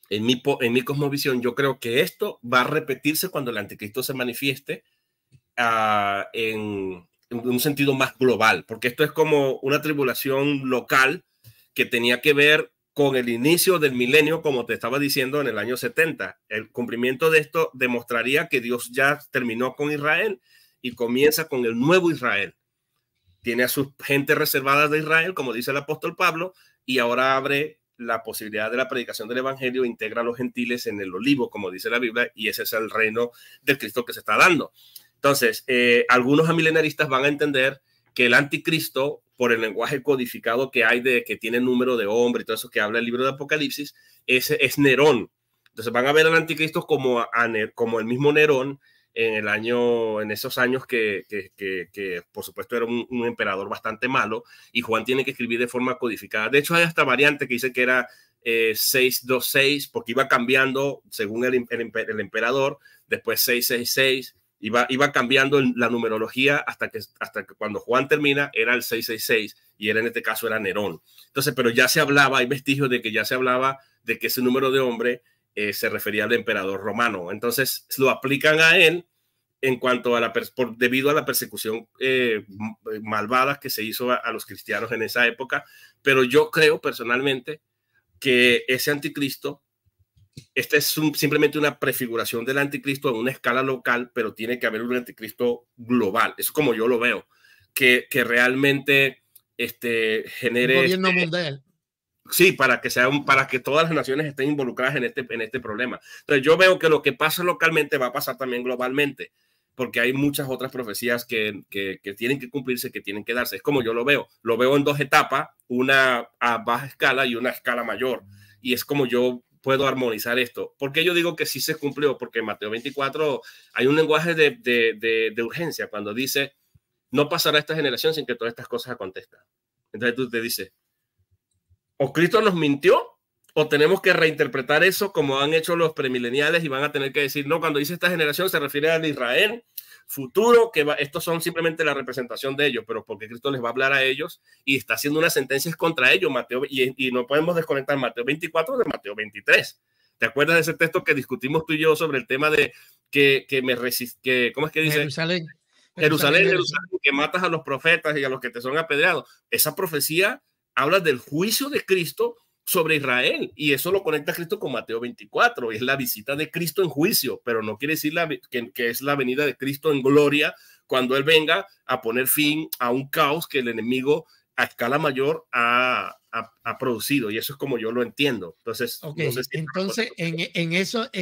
en mi cosmovisión, yo creo que esto va a repetirse cuando el anticristo se manifieste en un sentido más global, porque esto es como una tribulación local que tenía que ver con el inicio del milenio, como te estaba diciendo, en el año 70. El cumplimiento de esto demostraría que Dios ya terminó con Israel y comienza con el nuevo Israel. Tiene a sus gente reservada de Israel, como dice el apóstol Pablo, y ahora abre la posibilidad de la predicación del evangelio, integra a los gentiles en el olivo, como dice la Biblia, y ese es el reino del Cristo que se está dando. Entonces, algunos amilenaristas van a entender que el anticristo, por el lenguaje codificado que hay de que tiene número de hombre y todo eso que habla el libro de Apocalipsis, ese es Nerón. Entonces van a ver al anticristo como el mismo Nerón en esos años que por supuesto era un emperador bastante malo, y Juan tiene que escribir de forma codificada. De hecho, hay hasta variante que dice que era 626, porque iba cambiando según el emperador, después 666, iba cambiando la numerología hasta que cuando Juan termina era el 666, y en este caso era Nerón. Entonces, pero ya se hablaba, hay vestigios de que ya se hablaba de que ese número de hombre se refería al emperador romano. Entonces lo aplican a él en cuanto a debido a la persecución malvada que se hizo a los cristianos en esa época. Pero yo creo personalmente que ese anticristo, esta es simplemente una prefiguración del anticristo en una escala local, pero tiene que haber un anticristo global. Eso es como yo lo veo, que realmente genere... Un gobierno mundial. Sí, para que para que todas las naciones estén involucradas en este problema. Entonces yo veo que lo que pasa localmente va a pasar también globalmente, porque hay muchas otras profecías que tienen que cumplirse, que tienen que darse. Es como yo lo veo en dos etapas, una a baja escala y una a escala mayor. Y es como yo puedo armonizar esto. ¿Por qué yo digo que sí se cumplió? Porque en Mateo 24 hay un lenguaje de urgencia cuando dice, no pasará esta generación sin que todas estas cosas acontezcan. Entonces tú te dices, o Cristo nos mintió, o tenemos que reinterpretar eso como han hecho los premileniales y van a tener que decir, no, cuando dice esta generación se refiere al Israel futuro, estos son simplemente la representación de ellos, pero porque Cristo les va a hablar a ellos y está haciendo unas sentencias contra ellos, Mateo, y no podemos desconectar Mateo 24 de Mateo 23. ¿Te acuerdas de ese texto que discutimos tú y yo sobre el tema de ¿cómo es que dice? Jerusalén, que matas a los profetas y a los que te son apedreados. Esa profecía habla del juicio de Cristo sobre Israel y eso lo conecta Cristo con Mateo 24, es la visita de Cristo en juicio, pero no quiere decir que es la venida de Cristo en gloria cuando Él venga a poner fin a un caos que el enemigo a escala mayor ha producido, y eso es como yo lo entiendo. Entonces, okay. No sé si entonces en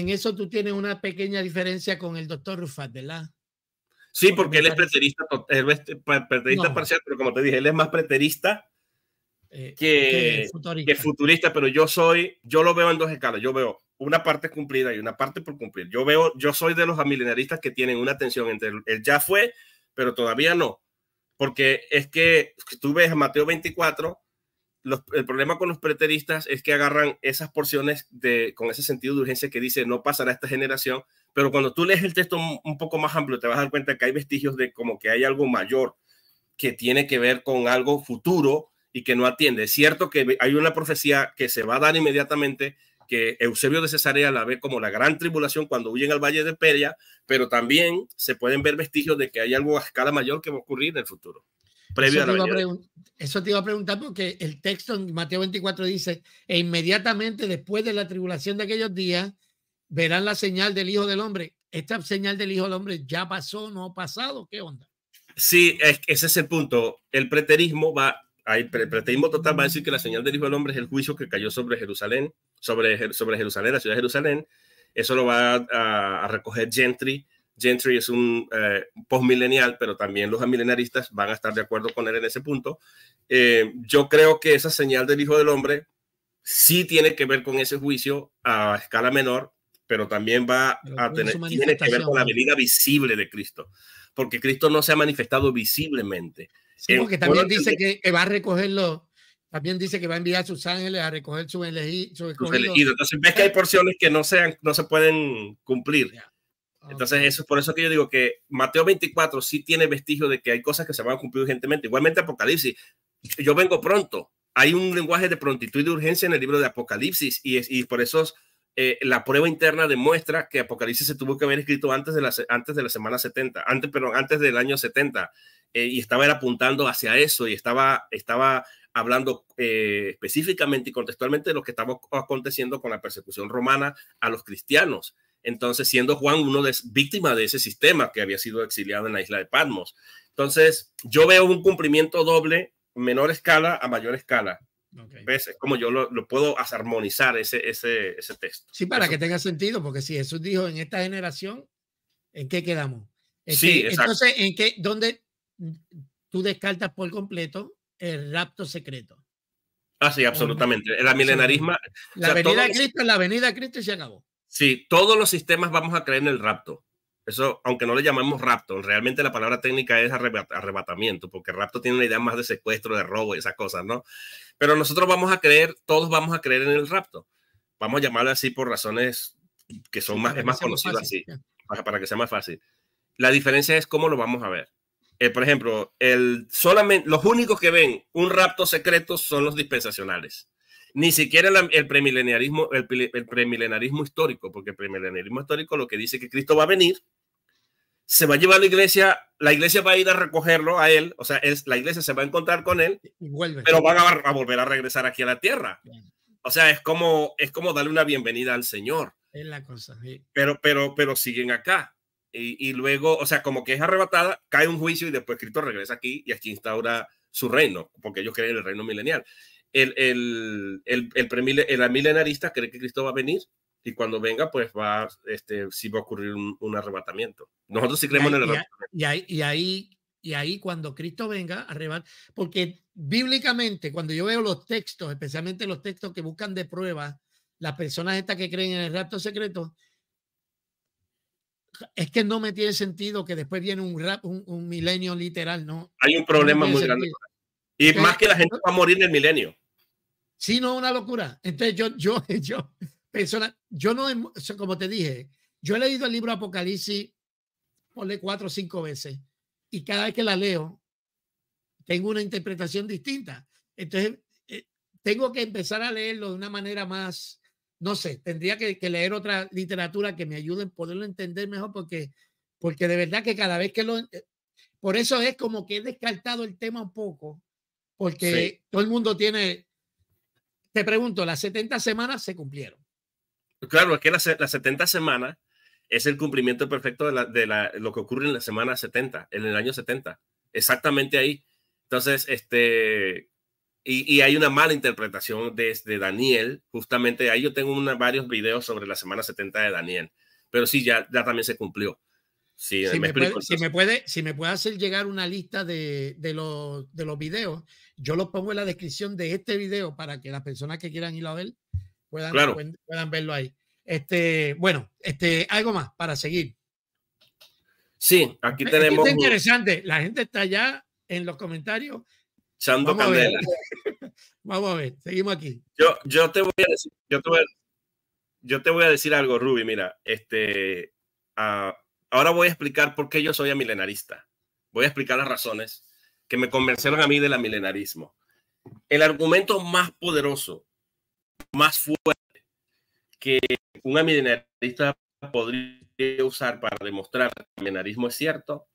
eso tú tienes una pequeña diferencia con el doctor Rufat, ¿verdad? Sí, porque él es preterista, no. Parcial, pero como te dije, él es más preterista que futurista, pero yo lo veo en dos escalas. Yo veo una parte cumplida y una parte por cumplir. Yo soy de los amilenaristas que tienen una tensión entre el ya fue, pero todavía no. Porque es que tú ves en Mateo 24, el problema con los preteristas es que agarran esas porciones con ese sentido de urgencia que dice no pasará esta generación, pero cuando tú lees el texto un poco más amplio te vas a dar cuenta que hay vestigios de como que hay algo mayor que tiene que ver con algo futuro y que no atiende. Es cierto que hay una profecía que se va a dar inmediatamente, que Eusebio de Cesarea la ve como la gran tribulación cuando huyen al valle de Peria, pero también se pueden ver vestigios de que hay algo a escala mayor que va a ocurrir en el futuro. Eso te iba a preguntar porque el texto en Mateo 24 dice, e inmediatamente después de la tribulación de aquellos días, verán la señal del Hijo del Hombre. ¿Esta señal del Hijo del Hombre ya pasó, no ha pasado? ¿Qué onda? Sí, ese es el punto. El preterismo el preterismo total va a decir que la señal del Hijo del Hombre es el juicio que cayó sobre Jerusalén, sobre Jerusalén, la ciudad de Jerusalén. Eso lo va a recoger Gentry. Gentry es un postmilenial, pero también los amilenaristas van a estar de acuerdo con él en ese punto. Yo creo que esa señal del Hijo del Hombre sí tiene que ver con ese juicio a escala menor, pero también tiene que ver con la venida visible de Cristo, porque Cristo no se ha manifestado visiblemente. Sí, porque también dice que va a recogerlo. También dice que va a enviar a sus ángeles a recoger sus elegidos. Entonces ves que hay porciones que no se pueden cumplir. Yeah. Entonces eso es por eso que yo digo que Mateo 24 sí tiene vestigio de que hay cosas que se van a cumplir urgentemente. Igualmente Apocalipsis. Yo vengo pronto. Hay un lenguaje de prontitud y de urgencia en el libro de Apocalipsis y por eso la prueba interna demuestra que Apocalipsis se tuvo que haber escrito antes de la semana 70, antes del año 70. Y estaba apuntando hacia eso y estaba hablando específicamente y contextualmente de lo que estaba aconteciendo con la persecución romana a los cristianos. Entonces, siendo Juan víctima de ese sistema que había sido exiliado en la isla de Patmos. Entonces, yo veo un cumplimiento doble, menor escala a mayor escala. Okay. ¿Ves? Es como yo lo puedo armonizar ese texto. Sí, para que tenga sentido, porque si Jesús dijo en esta generación, ¿en qué quedamos? Sí, exacto. Entonces, ¿dónde tú descartas por completo el rapto secreto? Ah, sí, absolutamente. El milenarismo. La venida de Cristo es la venida de Cristo y se acabó. Sí, todos los sistemas vamos a creer en el rapto. Eso, aunque no le llamemos rapto, realmente la palabra técnica es arrebatamiento, porque rapto tiene una idea más de secuestro, de robo y esas cosas, ¿no? Pero nosotros todos vamos a creer en el rapto. Vamos a llamarlo así por razones que son es más conocido así, para que sea más fácil. La diferencia es cómo lo vamos a ver. Por ejemplo, solamente los únicos que ven un rapto secreto son los dispensacionales. Ni siquiera el premilenarismo histórico, porque el premilenarismo histórico lo que dice que Cristo va a venir, se va a llevar la iglesia va a ir a recogerlo a él, o sea, la iglesia se va a encontrar con él, pero van a volver a regresar aquí a la tierra. O sea, es como darle una bienvenida al Señor. Es la cosa, sí. Pero siguen acá. Y luego, o sea, como que es arrebatada, cae un juicio y después Cristo regresa aquí y aquí instaura su reino, porque ellos creen en el reino milenial. El milenarista cree que Cristo va a venir y cuando venga, pues sí va a ocurrir un arrebatamiento. Nosotros sí creemos en el arrebatamiento. Y ahí cuando Cristo venga, porque bíblicamente, cuando yo veo los textos, especialmente los textos que buscan de prueba, las personas estas que creen en el rapto secreto, es que no me tiene sentido que después viene un milenio literal, ¿no? Hay un problema muy grande. Y entonces, más que la gente va a morir en el milenio. Sí, no, una locura. Entonces yo no, como te dije, yo he leído el libro Apocalipsis, ponle 4 o 5 veces, y cada vez que la leo, tengo una interpretación distinta. Entonces, tengo que empezar a leerlo de una manera más, no sé, tendría que leer otra literatura que me ayude a poderlo entender mejor, porque de verdad que cada vez que por eso es como que he descartado el tema un poco, porque todo el mundo tiene, te pregunto, las 70 semanas se cumplieron. Claro, es que las 70 semanas es el cumplimiento perfecto de lo que ocurre en la semana 70, en el año 70, exactamente ahí. Entonces, y hay una mala interpretación desde Daniel, justamente ahí yo tengo varios videos sobre la semana 70 de Daniel, pero sí, ya también se cumplió. Sí, si me puede hacer llegar una lista de los videos, yo los pongo en la descripción de este video para que las personas que quieran ir a ver puedan verlo ahí. Bueno, algo más para seguir. Sí, aquí tenemos. Es interesante, la gente está ya en los comentarios. Echando candela. Vamos a ver, seguimos aquí. Yo te voy a decir algo, Ruby. Mira, ahora voy a explicar por qué yo soy milenarista. Voy a explicar las razones que me convencieron a mí del milenarismo. El argumento más poderoso, más fuerte que un milenarista podría usar para demostrar que el milenarismo es cierto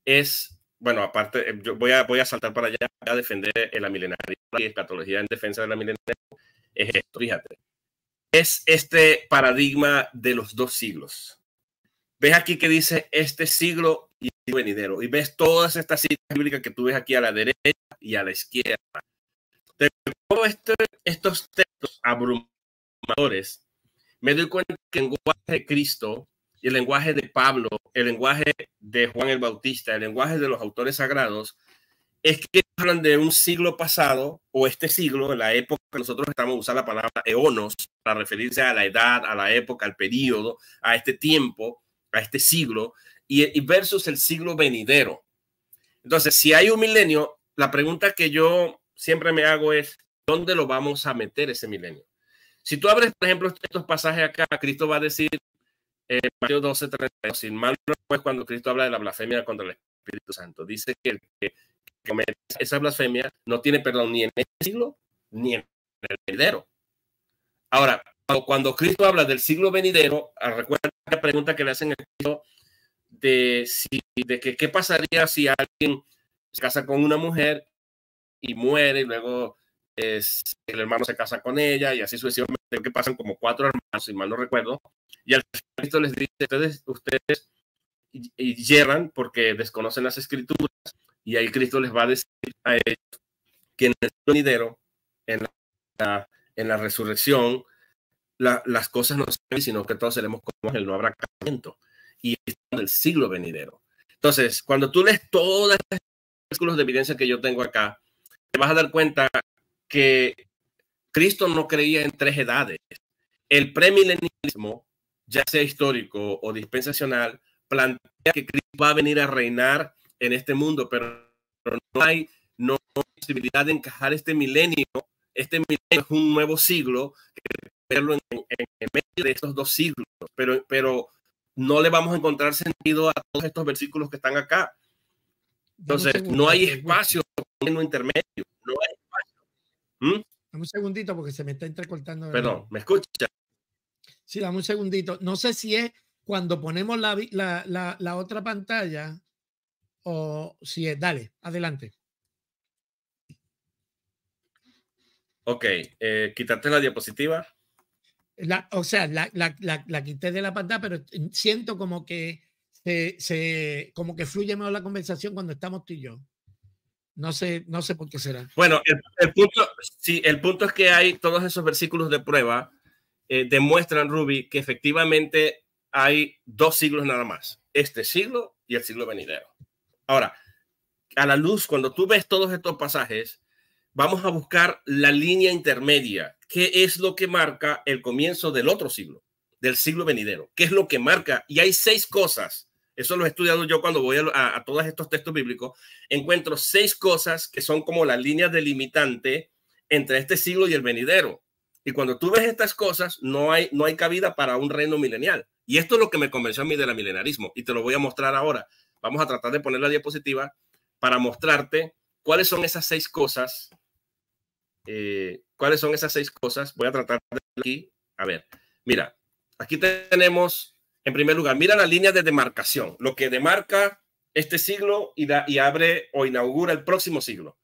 es, bueno, aparte, yo voy a saltar para allá a defender el milenarismo y escatología en defensa del milenarismo. Es esto, fíjate. Es este paradigma de los 2 siglos. Ves aquí que dice este siglo y el venidero. Y ves todas estas citas bíblicas que tú ves aquí a la derecha y a la izquierda. Todos estos textos abrumadores, me doy cuenta que el lenguaje de Cristo y el lenguaje de Pablo, el lenguaje de Juan el Bautista, el lenguaje de los autores sagrados, es que hablan de un siglo pasado o este siglo, en la época que nosotros estamos usando la palabra eonos para referirse a la edad, a la época, al periodo, a este tiempo, a este siglo, y versus el siglo venidero. Entonces, si hay un milenio, la pregunta que yo siempre me hago es, ¿dónde lo vamos a meter ese milenio? Si tú abres, por ejemplo, estos pasajes acá, Cristo va a decir, Mateo 12:32, sin mal no es cuando Cristo habla de la blasfemia contra el Espíritu Santo. Dice que el que comete esa blasfemia no tiene perdón ni en este siglo ni en el venidero. Ahora, cuando Cristo habla del siglo venidero, recuerda la pregunta que le hacen a Cristo de que qué pasaría si alguien se casa con una mujer y muere y luego el hermano se casa con ella y así sucesivamente, que pasan como 4 hermanos, si mal no recuerdo, y al final Cristo les dice, ustedes yerran porque desconocen las escrituras, y ahí Cristo les va a decir a ellos que en el venidero, en la resurrección, las cosas no serán, sino que todos seremos como él, no habrá casamiento, y es el siglo venidero. Entonces, cuando tú lees todos los versículos de evidencia que yo tengo acá, te vas a dar cuenta que Cristo no creía en 3 edades. El premilenialismo, ya sea histórico o dispensacional, plantea que Cristo va a venir a reinar en este mundo, pero no hay posibilidad de encajar este milenio. Este milenio es un nuevo siglo, que verlo en medio de estos 2 siglos, pero no le vamos a encontrar sentido a todos estos versículos que están acá. Entonces, no hay espacio en un intermedio, no hay espacio. Dame un segundito porque se me está entrecortando. Perdón, ¿me escucha? Sí, dame un segundito. No sé si es cuando ponemos la otra pantalla o si es. Dale, adelante. Ok, quitarte la diapositiva. O sea, la quité de la pantalla, pero siento como que como que fluye mejor la conversación cuando estamos tú y yo. No sé por qué será. Bueno, el punto es que hay todos esos versículos de prueba demuestran, Ruby, que efectivamente hay dos siglos nada más, este siglo y el siglo venidero. Ahora, a la luz, cuando tú ves todos estos pasajes, vamos a buscar la línea intermedia. ¿Qué es lo que marca el comienzo del otro siglo, del siglo venidero? ¿Qué es lo que marca? Y hay 6 cosas. Eso lo he estudiado yo cuando voy a todos estos textos bíblicos. Encuentro 6 cosas que son como la línea delimitante entre este siglo y el venidero. Y cuando tú ves estas cosas, no hay cabida para un reino milenial. Y esto es lo que me convenció a mí del milenarismo. Y te lo voy a mostrar ahora. Vamos a tratar de poner la diapositiva para mostrarte cuáles son esas 6 cosas. ¿Cuáles son esas 6 cosas? Voy a tratar de aquí. A ver, mira, aquí tenemos, en primer lugar, mira la línea de demarcación, lo que demarca este siglo y abre o inaugura el próximo siglo.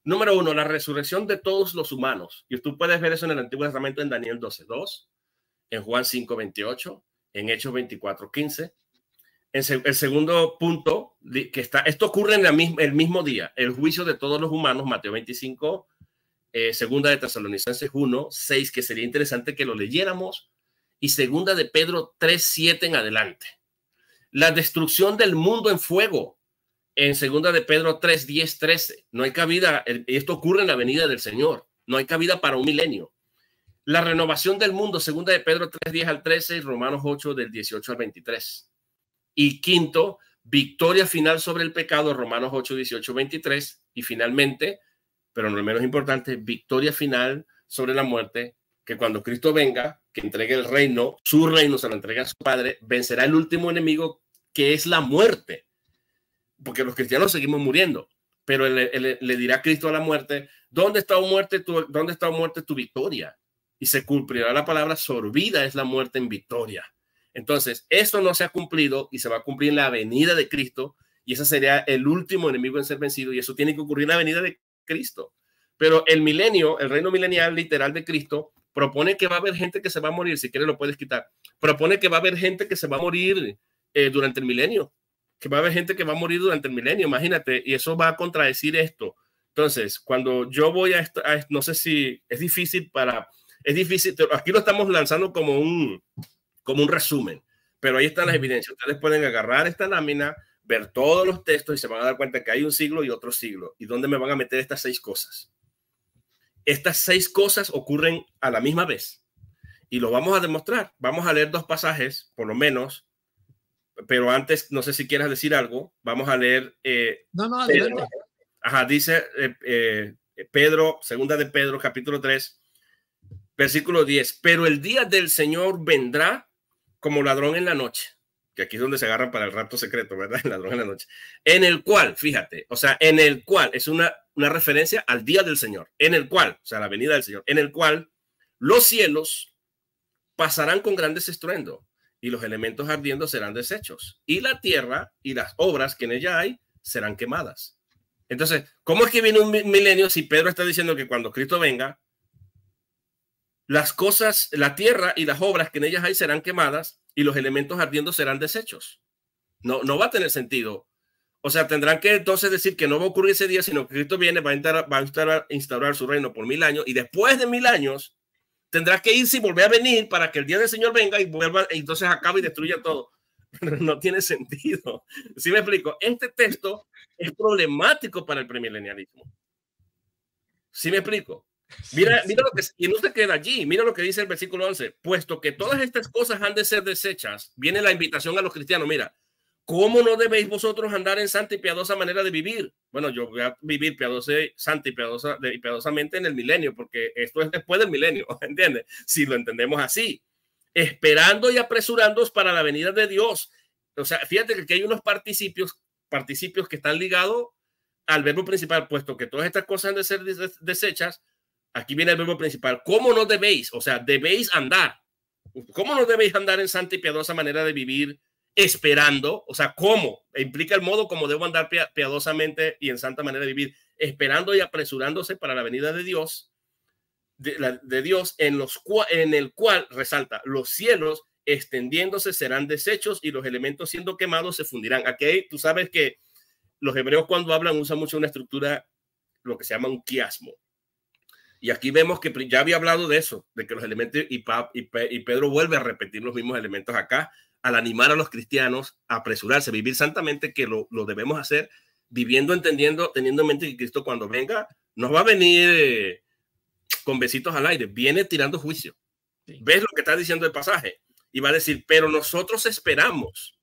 Número 1, la resurrección de todos los humanos. Y tú puedes ver eso en el Antiguo Testamento en Daniel 12:2, en Juan 5:28, en Hechos 24:15. El segundo punto, que esto ocurre en el mismo día, el juicio de todos los humanos, Mateo 25, segunda de Tesalonicenses 1:6, que sería interesante que lo leyéramos, y segunda de Pedro 3:7 en adelante. La destrucción del mundo en fuego, en segunda de Pedro 3:10-13. No hay cabida, esto ocurre en la venida del Señor, no hay cabida para un milenio. La renovación del mundo, segunda de Pedro 3:10-13 y Romanos 8 del 18 al 23. Y quinto, victoria final sobre el pecado, Romanos 8, 18, 23. Y finalmente, pero no menos importante, victoria final sobre la muerte, que cuando Cristo venga, que entregue el reino, su reino se lo entrega a su Padre, vencerá el último enemigo, que es la muerte. Porque los cristianos seguimos muriendo, pero le dirá Cristo a la muerte, ¿dónde está muerte tu victoria? Y se cumplirá la palabra, sorbida es la muerte en victoria. Entonces, esto no se ha cumplido y se va a cumplir en la venida de Cristo, y ese sería el último enemigo en ser vencido, y eso tiene que ocurrir en la venida de Cristo. Pero el milenio, el reino milenial literal de Cristo, propone que va a haber gente que se va a morir, si quieres lo puedes quitar, propone que va a haber gente que se va a morir durante el milenio, que va a haber gente que va a morir durante el milenio, imagínate, y eso va a contradecir esto. Entonces, cuando yo voy no sé si es difícil, aquí lo estamos lanzando como un resumen, pero ahí están las evidencias. Ustedes pueden agarrar esta lámina, ver todos los textos y se van a dar cuenta que hay un siglo y otro siglo. ¿Y dónde me van a meter estas 6 cosas? Estas 6 cosas ocurren a la misma vez y lo vamos a demostrar. Vamos a leer 2 pasajes, por lo menos, pero antes, no sé si quieras decir algo. Vamos a leer. No, adelante. Dice Pedro, segunda de Pedro, capítulo 3, versículo 10. Pero el día del Señor vendrá como ladrón en la noche, que aquí es donde se agarran para el rapto secreto, ¿verdad? El ladrón en la noche. En el cual, fíjate, o sea, en el cual es una referencia al día del Señor, en el cual, o sea, la venida del Señor, en el cual los cielos pasarán con grandes estruendo y los elementos ardiendo serán deshechos y la tierra y las obras que en ella hay serán quemadas. Entonces, ¿cómo es que viene un milenio si Pedro está diciendo que cuando Cristo venga, las cosas, la tierra y las obras que en ellas hay serán quemadas y los elementos ardiendo serán deshechos? No va a tener sentido. O sea, tendrán que entonces decir que no va a ocurrir ese día, sino que Cristo viene, va a instaurar su reino por 1000 años y después de 1000 años tendrá que irse y volver a venir para que el día del Señor venga y vuelva y entonces acabe y destruya todo. No tiene sentido. ¿Sí me explico? Este texto es problemático para el premilenialismo. ¿Sí me explico? Mira lo que, y no se queda allí, mira lo que dice el versículo 11, puesto que todas estas cosas han de ser deshechas, viene la invitación a los cristianos, mira, ¿cómo no debéis vosotros andar en santa y piadosa manera de vivir? Bueno, yo voy a vivir santa y piadosamente en el milenio, porque esto es después del milenio, ¿entiendes? Si lo entendemos así, esperando y apresurándoos para la venida de Dios. O sea, fíjate que aquí hay unos participios que están ligados al verbo principal, puesto que todas estas cosas han de ser deshechas. Aquí viene el verbo principal. ¿Cómo no debéis? O sea, debéis andar. ¿Cómo no debéis andar en santa y piadosa manera de vivir esperando? O sea, ¿cómo? Implica el modo como debo andar piadosamente y en santa manera de vivir, esperando y apresurándose para la venida de Dios, de Dios en el cual, resalta, los cielos extendiéndose serán deshechos y los elementos siendo quemados se fundirán. Aquí tú sabes que los hebreos cuando hablan usan mucho una estructura, lo que se llama un quiasmo. Y aquí vemos que ya había hablado de eso, de que los elementos, y Pedro vuelve a repetir los mismos elementos acá, al animar a los cristianos a apresurarse, a vivir santamente, que lo debemos hacer viviendo, entendiendo, teniendo en mente que Cristo cuando venga, no va a venir con besitos al aire, viene tirando juicio. Sí. ¿Ves lo que está diciendo el pasaje? Y va a decir, pero nosotros esperamos,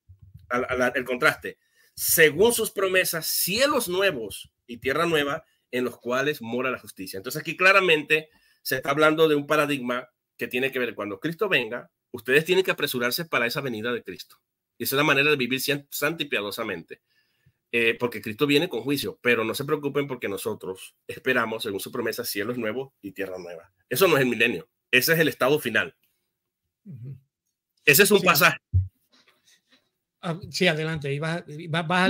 el contraste, según sus promesas, cielos nuevos y tierra nueva, en los cuales mora la justicia. Entonces aquí claramente se está hablando de un paradigma que tiene que ver cuando Cristo venga, ustedes tienen que apresurarse para esa venida de Cristo. Y esa es la manera de vivir santa y piadosamente. Porque Cristo viene con juicio, pero no se preocupen porque nosotros esperamos, según su promesa, cielos nuevos y tierra nueva. Eso no es el milenio, ese es el estado final. Ese es un pasaje. Sí, adelante. Vas a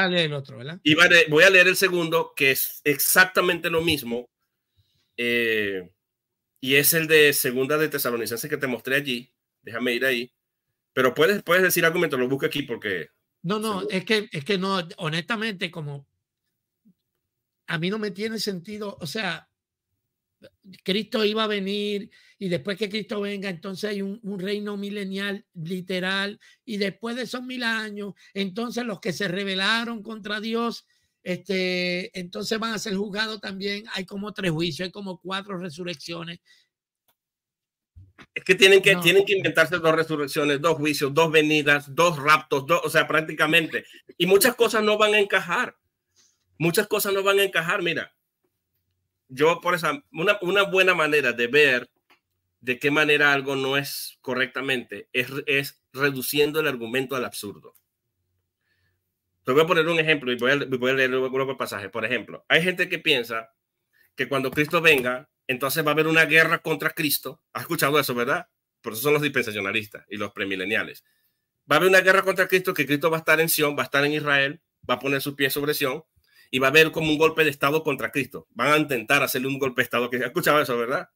leer el otro, ¿verdad? Voy a leer el segundo, que es exactamente lo mismo. Y es el de Segunda de Tesalonicenses que te mostré allí. Déjame ir ahí. Pero puedes decir algo mientras lo busco aquí porque... No, es que no, honestamente, como a mí no me tiene sentido, o sea, Cristo iba a venir y después que Cristo venga, entonces hay un reino milenial literal y después de esos 1000 años, entonces los que se rebelaron contra Dios, entonces van a ser juzgados también. Hay como 3 juicios, hay como 4 resurrecciones. Es que tienen que inventarse 2 resurrecciones, 2 juicios, 2 venidas, 2 raptos, o sea, prácticamente. Y muchas cosas no van a encajar. Muchas cosas no van a encajar. Mira, yo por esa, una buena manera de ver de qué manera algo no es correctamente es reduciendo el argumento al absurdo. Te voy a poner un ejemplo y voy a leer un pasaje. Por ejemplo, hay gente que piensa que cuando Cristo venga, entonces va a haber una guerra contra Cristo. ¿Has escuchado eso, verdad? Por eso son los dispensacionalistas y los premileniales. Va a haber una guerra contra Cristo, que Cristo va a estar en Sion, va a estar en Israel, va a poner sus pies sobre Sion y va a haber como un golpe de Estado contra Cristo. Van a intentar hacerle un golpe de Estado. ¿Has escuchado eso, verdad?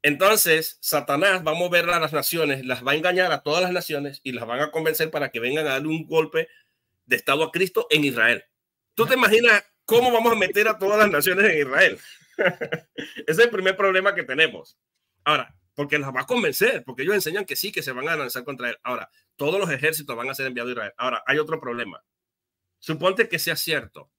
Entonces, Satanás va a mover a las naciones, las va a engañar a todas las naciones y las van a convencer para que vengan a darle un golpe de Estado a Cristo en Israel. ¿Tú te imaginas cómo vamos a meter a todas las naciones en Israel? Ese es el primer problema que tenemos. Ahora, porque las va a convencer, porque ellos enseñan que sí, que se van a lanzar contra él. Ahora, todos los ejércitos van a ser enviados a Israel. Ahora, hay otro problema. Suponte que sea cierto.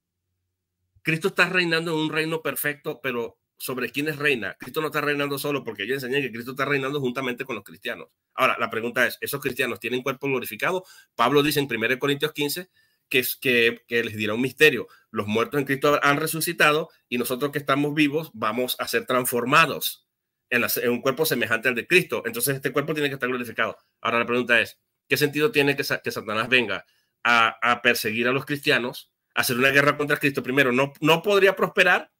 Cristo está reinando en un reino perfecto, pero ¿sobre quiénes reina? Cristo no está reinando solo, porque ellos enseñan que Cristo está reinando juntamente con los cristianos. Ahora, la pregunta es, ¿esos cristianos tienen cuerpo glorificado? Pablo dice en 1 Corintios 15 que les dirá un misterio. Los muertos en Cristo han resucitado y nosotros que estamos vivos vamos a ser transformados en un cuerpo semejante al de Cristo. Entonces este cuerpo tiene que estar glorificado. Ahora la pregunta es, ¿qué sentido tiene que Satanás venga a perseguir a los cristianos, a hacer una guerra contra Cristo? Primero, no podría prosperar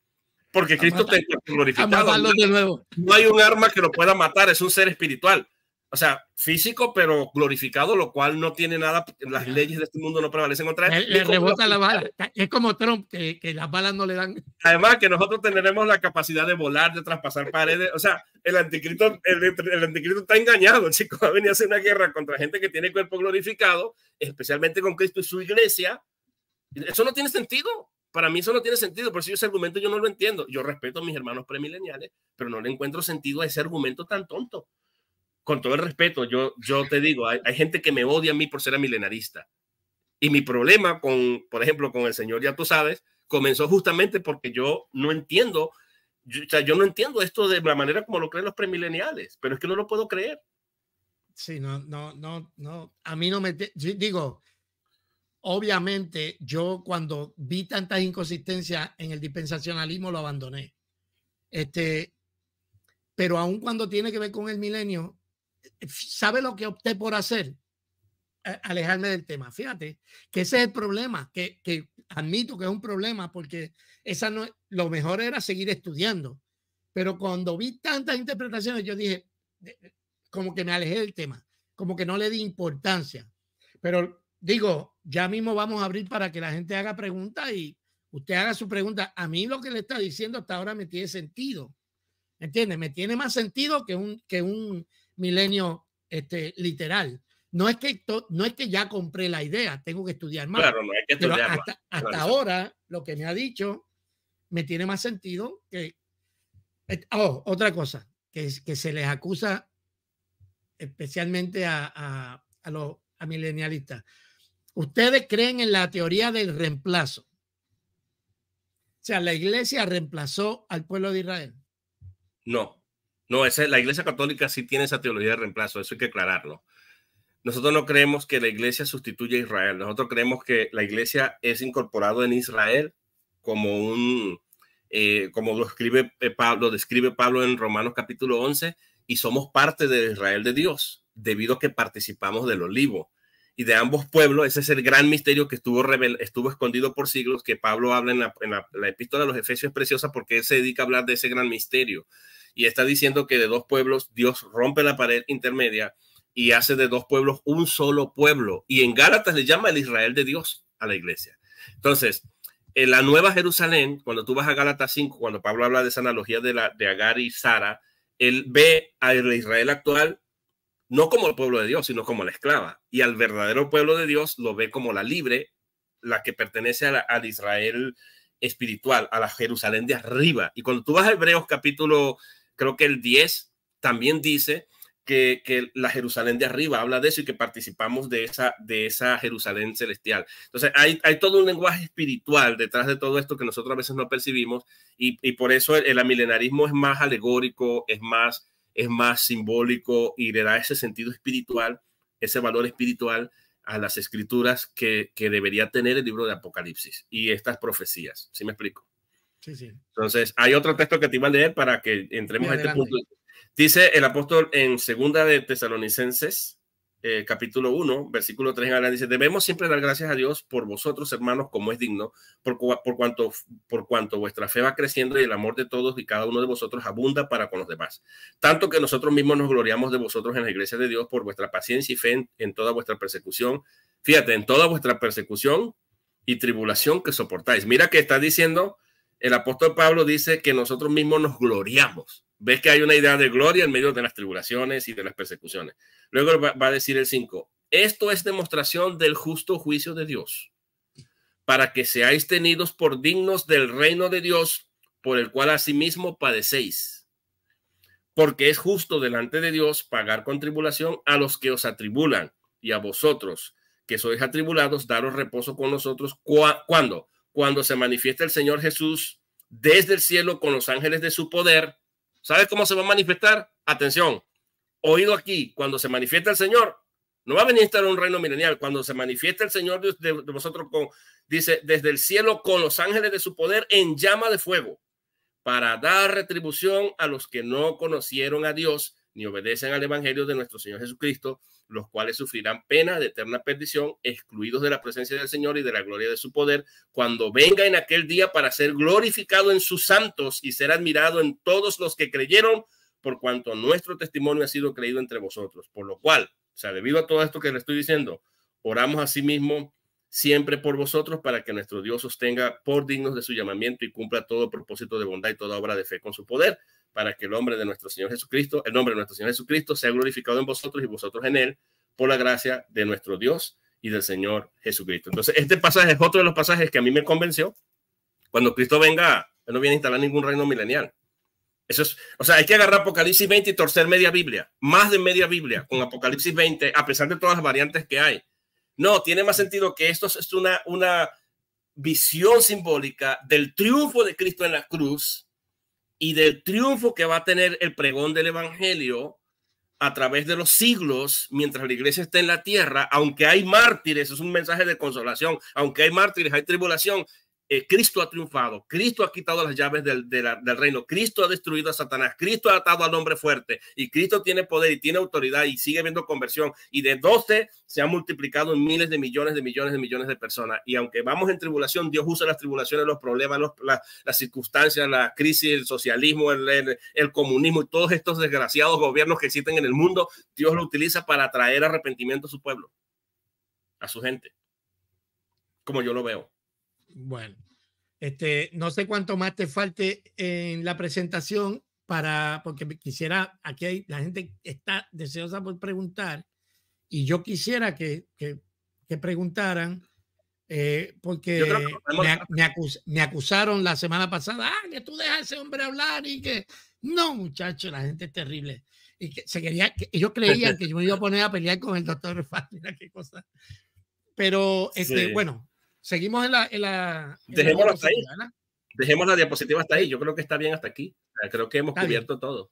porque Cristo está glorificado. No hay un arma que lo pueda matar, es un ser espiritual. O sea, físico, pero glorificado, lo cual no tiene nada, las leyes de este mundo no prevalecen contra él. Le rebota la bala. Es como Trump, que las balas no le dan. Además, que nosotros tendremos la capacidad de volar, de traspasar paredes. O sea, el anticristo está engañado, chicos. Va a venir a hacer una guerra contra gente que tiene cuerpo glorificado, especialmente con Cristo y su iglesia. Eso no tiene sentido. Para mí eso no tiene sentido. Por eso ese argumento yo no lo entiendo. Yo respeto a mis hermanos premileniales, pero no le encuentro sentido a ese argumento tan tonto. Con todo el respeto, yo te digo, hay gente que me odia a mí por ser milenarista. Y mi problema por ejemplo, con el Señor, ya tú sabes, comenzó justamente porque yo no entiendo, yo no entiendo esto de la manera como lo creen los premileniales, pero es que no lo puedo creer. Sí, no. A mí no me... Digo, obviamente, yo cuando vi tantas inconsistencias en el dispensacionalismo lo abandoné. Pero aun cuando tiene que ver con el milenio, ¿sabe lo que opté por hacer? Alejarme del tema. Fíjate que ese es el problema, que admito que es un problema, porque lo mejor era seguir estudiando. Pero cuando vi tantas interpretaciones, yo dije, como que me alejé del tema, como que no le di importancia. Pero digo, ya mismo vamos a abrir para que la gente haga preguntas y usted haga su pregunta. A mí lo que le está diciendo hasta ahora me tiene sentido. ¿Entiendes? Me tiene más sentido que un milenio literal. no es que ya compré la idea, tengo que estudiar más. Claro, no hay que Pero estudiar hasta ahora, lo que me ha dicho me tiene más sentido que... otra cosa, que se les acusa especialmente a los milenialistas. ¿Ustedes creen en la teoría del reemplazo? O sea, la iglesia reemplazó al pueblo de Israel. No, la iglesia católica sí tiene esa teología de reemplazo, eso hay que aclararlo. Nosotros no creemos que la iglesia sustituya a Israel, nosotros creemos que la iglesia es incorporado en Israel como como lo describe Pablo en Romanos capítulo 11, y somos parte del Israel de Dios, debido a que participamos del olivo. Y de ambos pueblos, ese es el gran misterio que estuvo escondido por siglos, que Pablo habla en la epístola a los Efesios, es preciosa porque él se dedica a hablar de ese gran misterio. Y está diciendo que de dos pueblos Dios rompe la pared intermedia y hace de dos pueblos un solo pueblo. Y en Gálatas le llama el Israel de Dios a la iglesia. Entonces, en la Nueva Jerusalén, cuando tú vas a Gálatas 5, cuando Pablo habla de esa analogía de Agar y Sara, él ve al Israel actual no como el pueblo de Dios, sino como la esclava. Y al verdadero pueblo de Dios lo ve como la libre, la que pertenece al Israel espiritual, a la Jerusalén de arriba. Y cuando tú vas a Hebreos capítulo, creo que el 10, también dice que la Jerusalén de arriba habla de eso y que participamos de esa Jerusalén celestial. Entonces hay todo un lenguaje espiritual detrás de todo esto que nosotros a veces no percibimos, y por eso el amilenarismo es más alegórico, es más simbólico y le da ese sentido espiritual, ese valor espiritual a las escrituras que debería tener el libro de Apocalipsis y estas profecías. ¿Sí me explico? Sí, sí. Entonces, hay otro texto que te iba a leer para que entremos a este punto. Dice el apóstol en segunda de Tesalonicenses, capítulo 1, versículo 3 en adelante, dice: debemos siempre dar gracias a Dios por vosotros, hermanos, como es digno, por cuanto vuestra fe va creciendo y el amor de todos y cada uno de vosotros abunda para con los demás. Tanto que nosotros mismos nos gloriamos de vosotros en la iglesia de Dios por vuestra paciencia y fe en toda vuestra persecución. Fíjate, en toda vuestra persecución y tribulación que soportáis. Mira que está diciendo, el apóstol Pablo dice que nosotros mismos nos gloriamos. Ves que hay una idea de gloria en medio de las tribulaciones y de las persecuciones. Luego va a decir el 5. Esto es demostración del justo juicio de Dios, para que seáis tenidos por dignos del reino de Dios, por el cual asimismo padecéis. Porque es justo delante de Dios pagar con tribulación a los que os atribulan, y a vosotros que sois atribulados, daros reposo con nosotros. ¿Cuándo? Cuando se manifiesta el Señor Jesús desde el cielo con los ángeles de su poder. ¿Sabes cómo se va a manifestar? Atención, oído aquí, cuando se manifiesta el Señor, no va a venir a estar un reino milenial. Cuando se manifiesta el Señor de vosotros, dice, desde el cielo con los ángeles de su poder en llama de fuego, para dar retribución a los que no conocieron a Dios ni obedecen al evangelio de nuestro Señor Jesucristo, los cuales sufrirán pena de eterna perdición, excluidos de la presencia del Señor y de la gloria de su poder, cuando venga en aquel día para ser glorificado en sus santos y ser admirado en todos los que creyeron, por cuanto nuestro testimonio ha sido creído entre vosotros. Por lo cual, o sea, debido a todo esto que le estoy diciendo, oramos asimismo siempre por vosotros, para que nuestro Dios os tenga por dignos de su llamamiento y cumpla todo propósito de bondad y toda obra de fe con su poder, para que el nombre de nuestro Señor Jesucristo sea glorificado en vosotros y vosotros en él, por la gracia de nuestro Dios y del Señor Jesucristo. Entonces, este pasaje es otro de los pasajes que a mí me convenció. Cuando Cristo venga, él no viene a instalar ningún reino milenial. Eso es, o sea, hay que agarrar Apocalipsis 20 y torcer media Biblia, más de media Biblia con Apocalipsis 20, a pesar de todas las variantes que hay. No, tiene más sentido que esto es una visión simbólica del triunfo de Cristo en la cruz y del triunfo que va a tener el pregón del evangelio a través de los siglos mientras la iglesia esté en la tierra. Aunque hay mártires, es un mensaje de consolación, aunque hay mártires, hay tribulación, Cristo ha triunfado, Cristo ha quitado las llaves del reino, Cristo ha destruido a Satanás, Cristo ha atado al hombre fuerte, y Cristo tiene poder y tiene autoridad y sigue habiendo conversión, y de 12 se ha multiplicado en miles de millones de personas. Y aunque vamos en tribulación, Dios usa las tribulaciones, los problemas, las circunstancias, la crisis, el socialismo, el comunismo y todos estos desgraciados gobiernos que existen en el mundo, Dios lo utiliza para traer arrepentimiento a su pueblo, a su gente, como yo lo veo. Bueno, no sé cuánto más te falte en la presentación porque quisiera, aquí la gente está deseosa por preguntar y yo quisiera que preguntaran, porque me acusaron la semana pasada, que tú dejas a ese hombre hablar y que no, muchacho, la gente es terrible. Y que ellos creían que yo me iba a poner a pelear con el doctor Faz, mira qué cosa. Pero bueno, seguimos en la dejémoslo hasta ahí. Dejemos la diapositiva hasta ahí. Yo creo que está bien hasta aquí. Creo que hemos cubierto todo.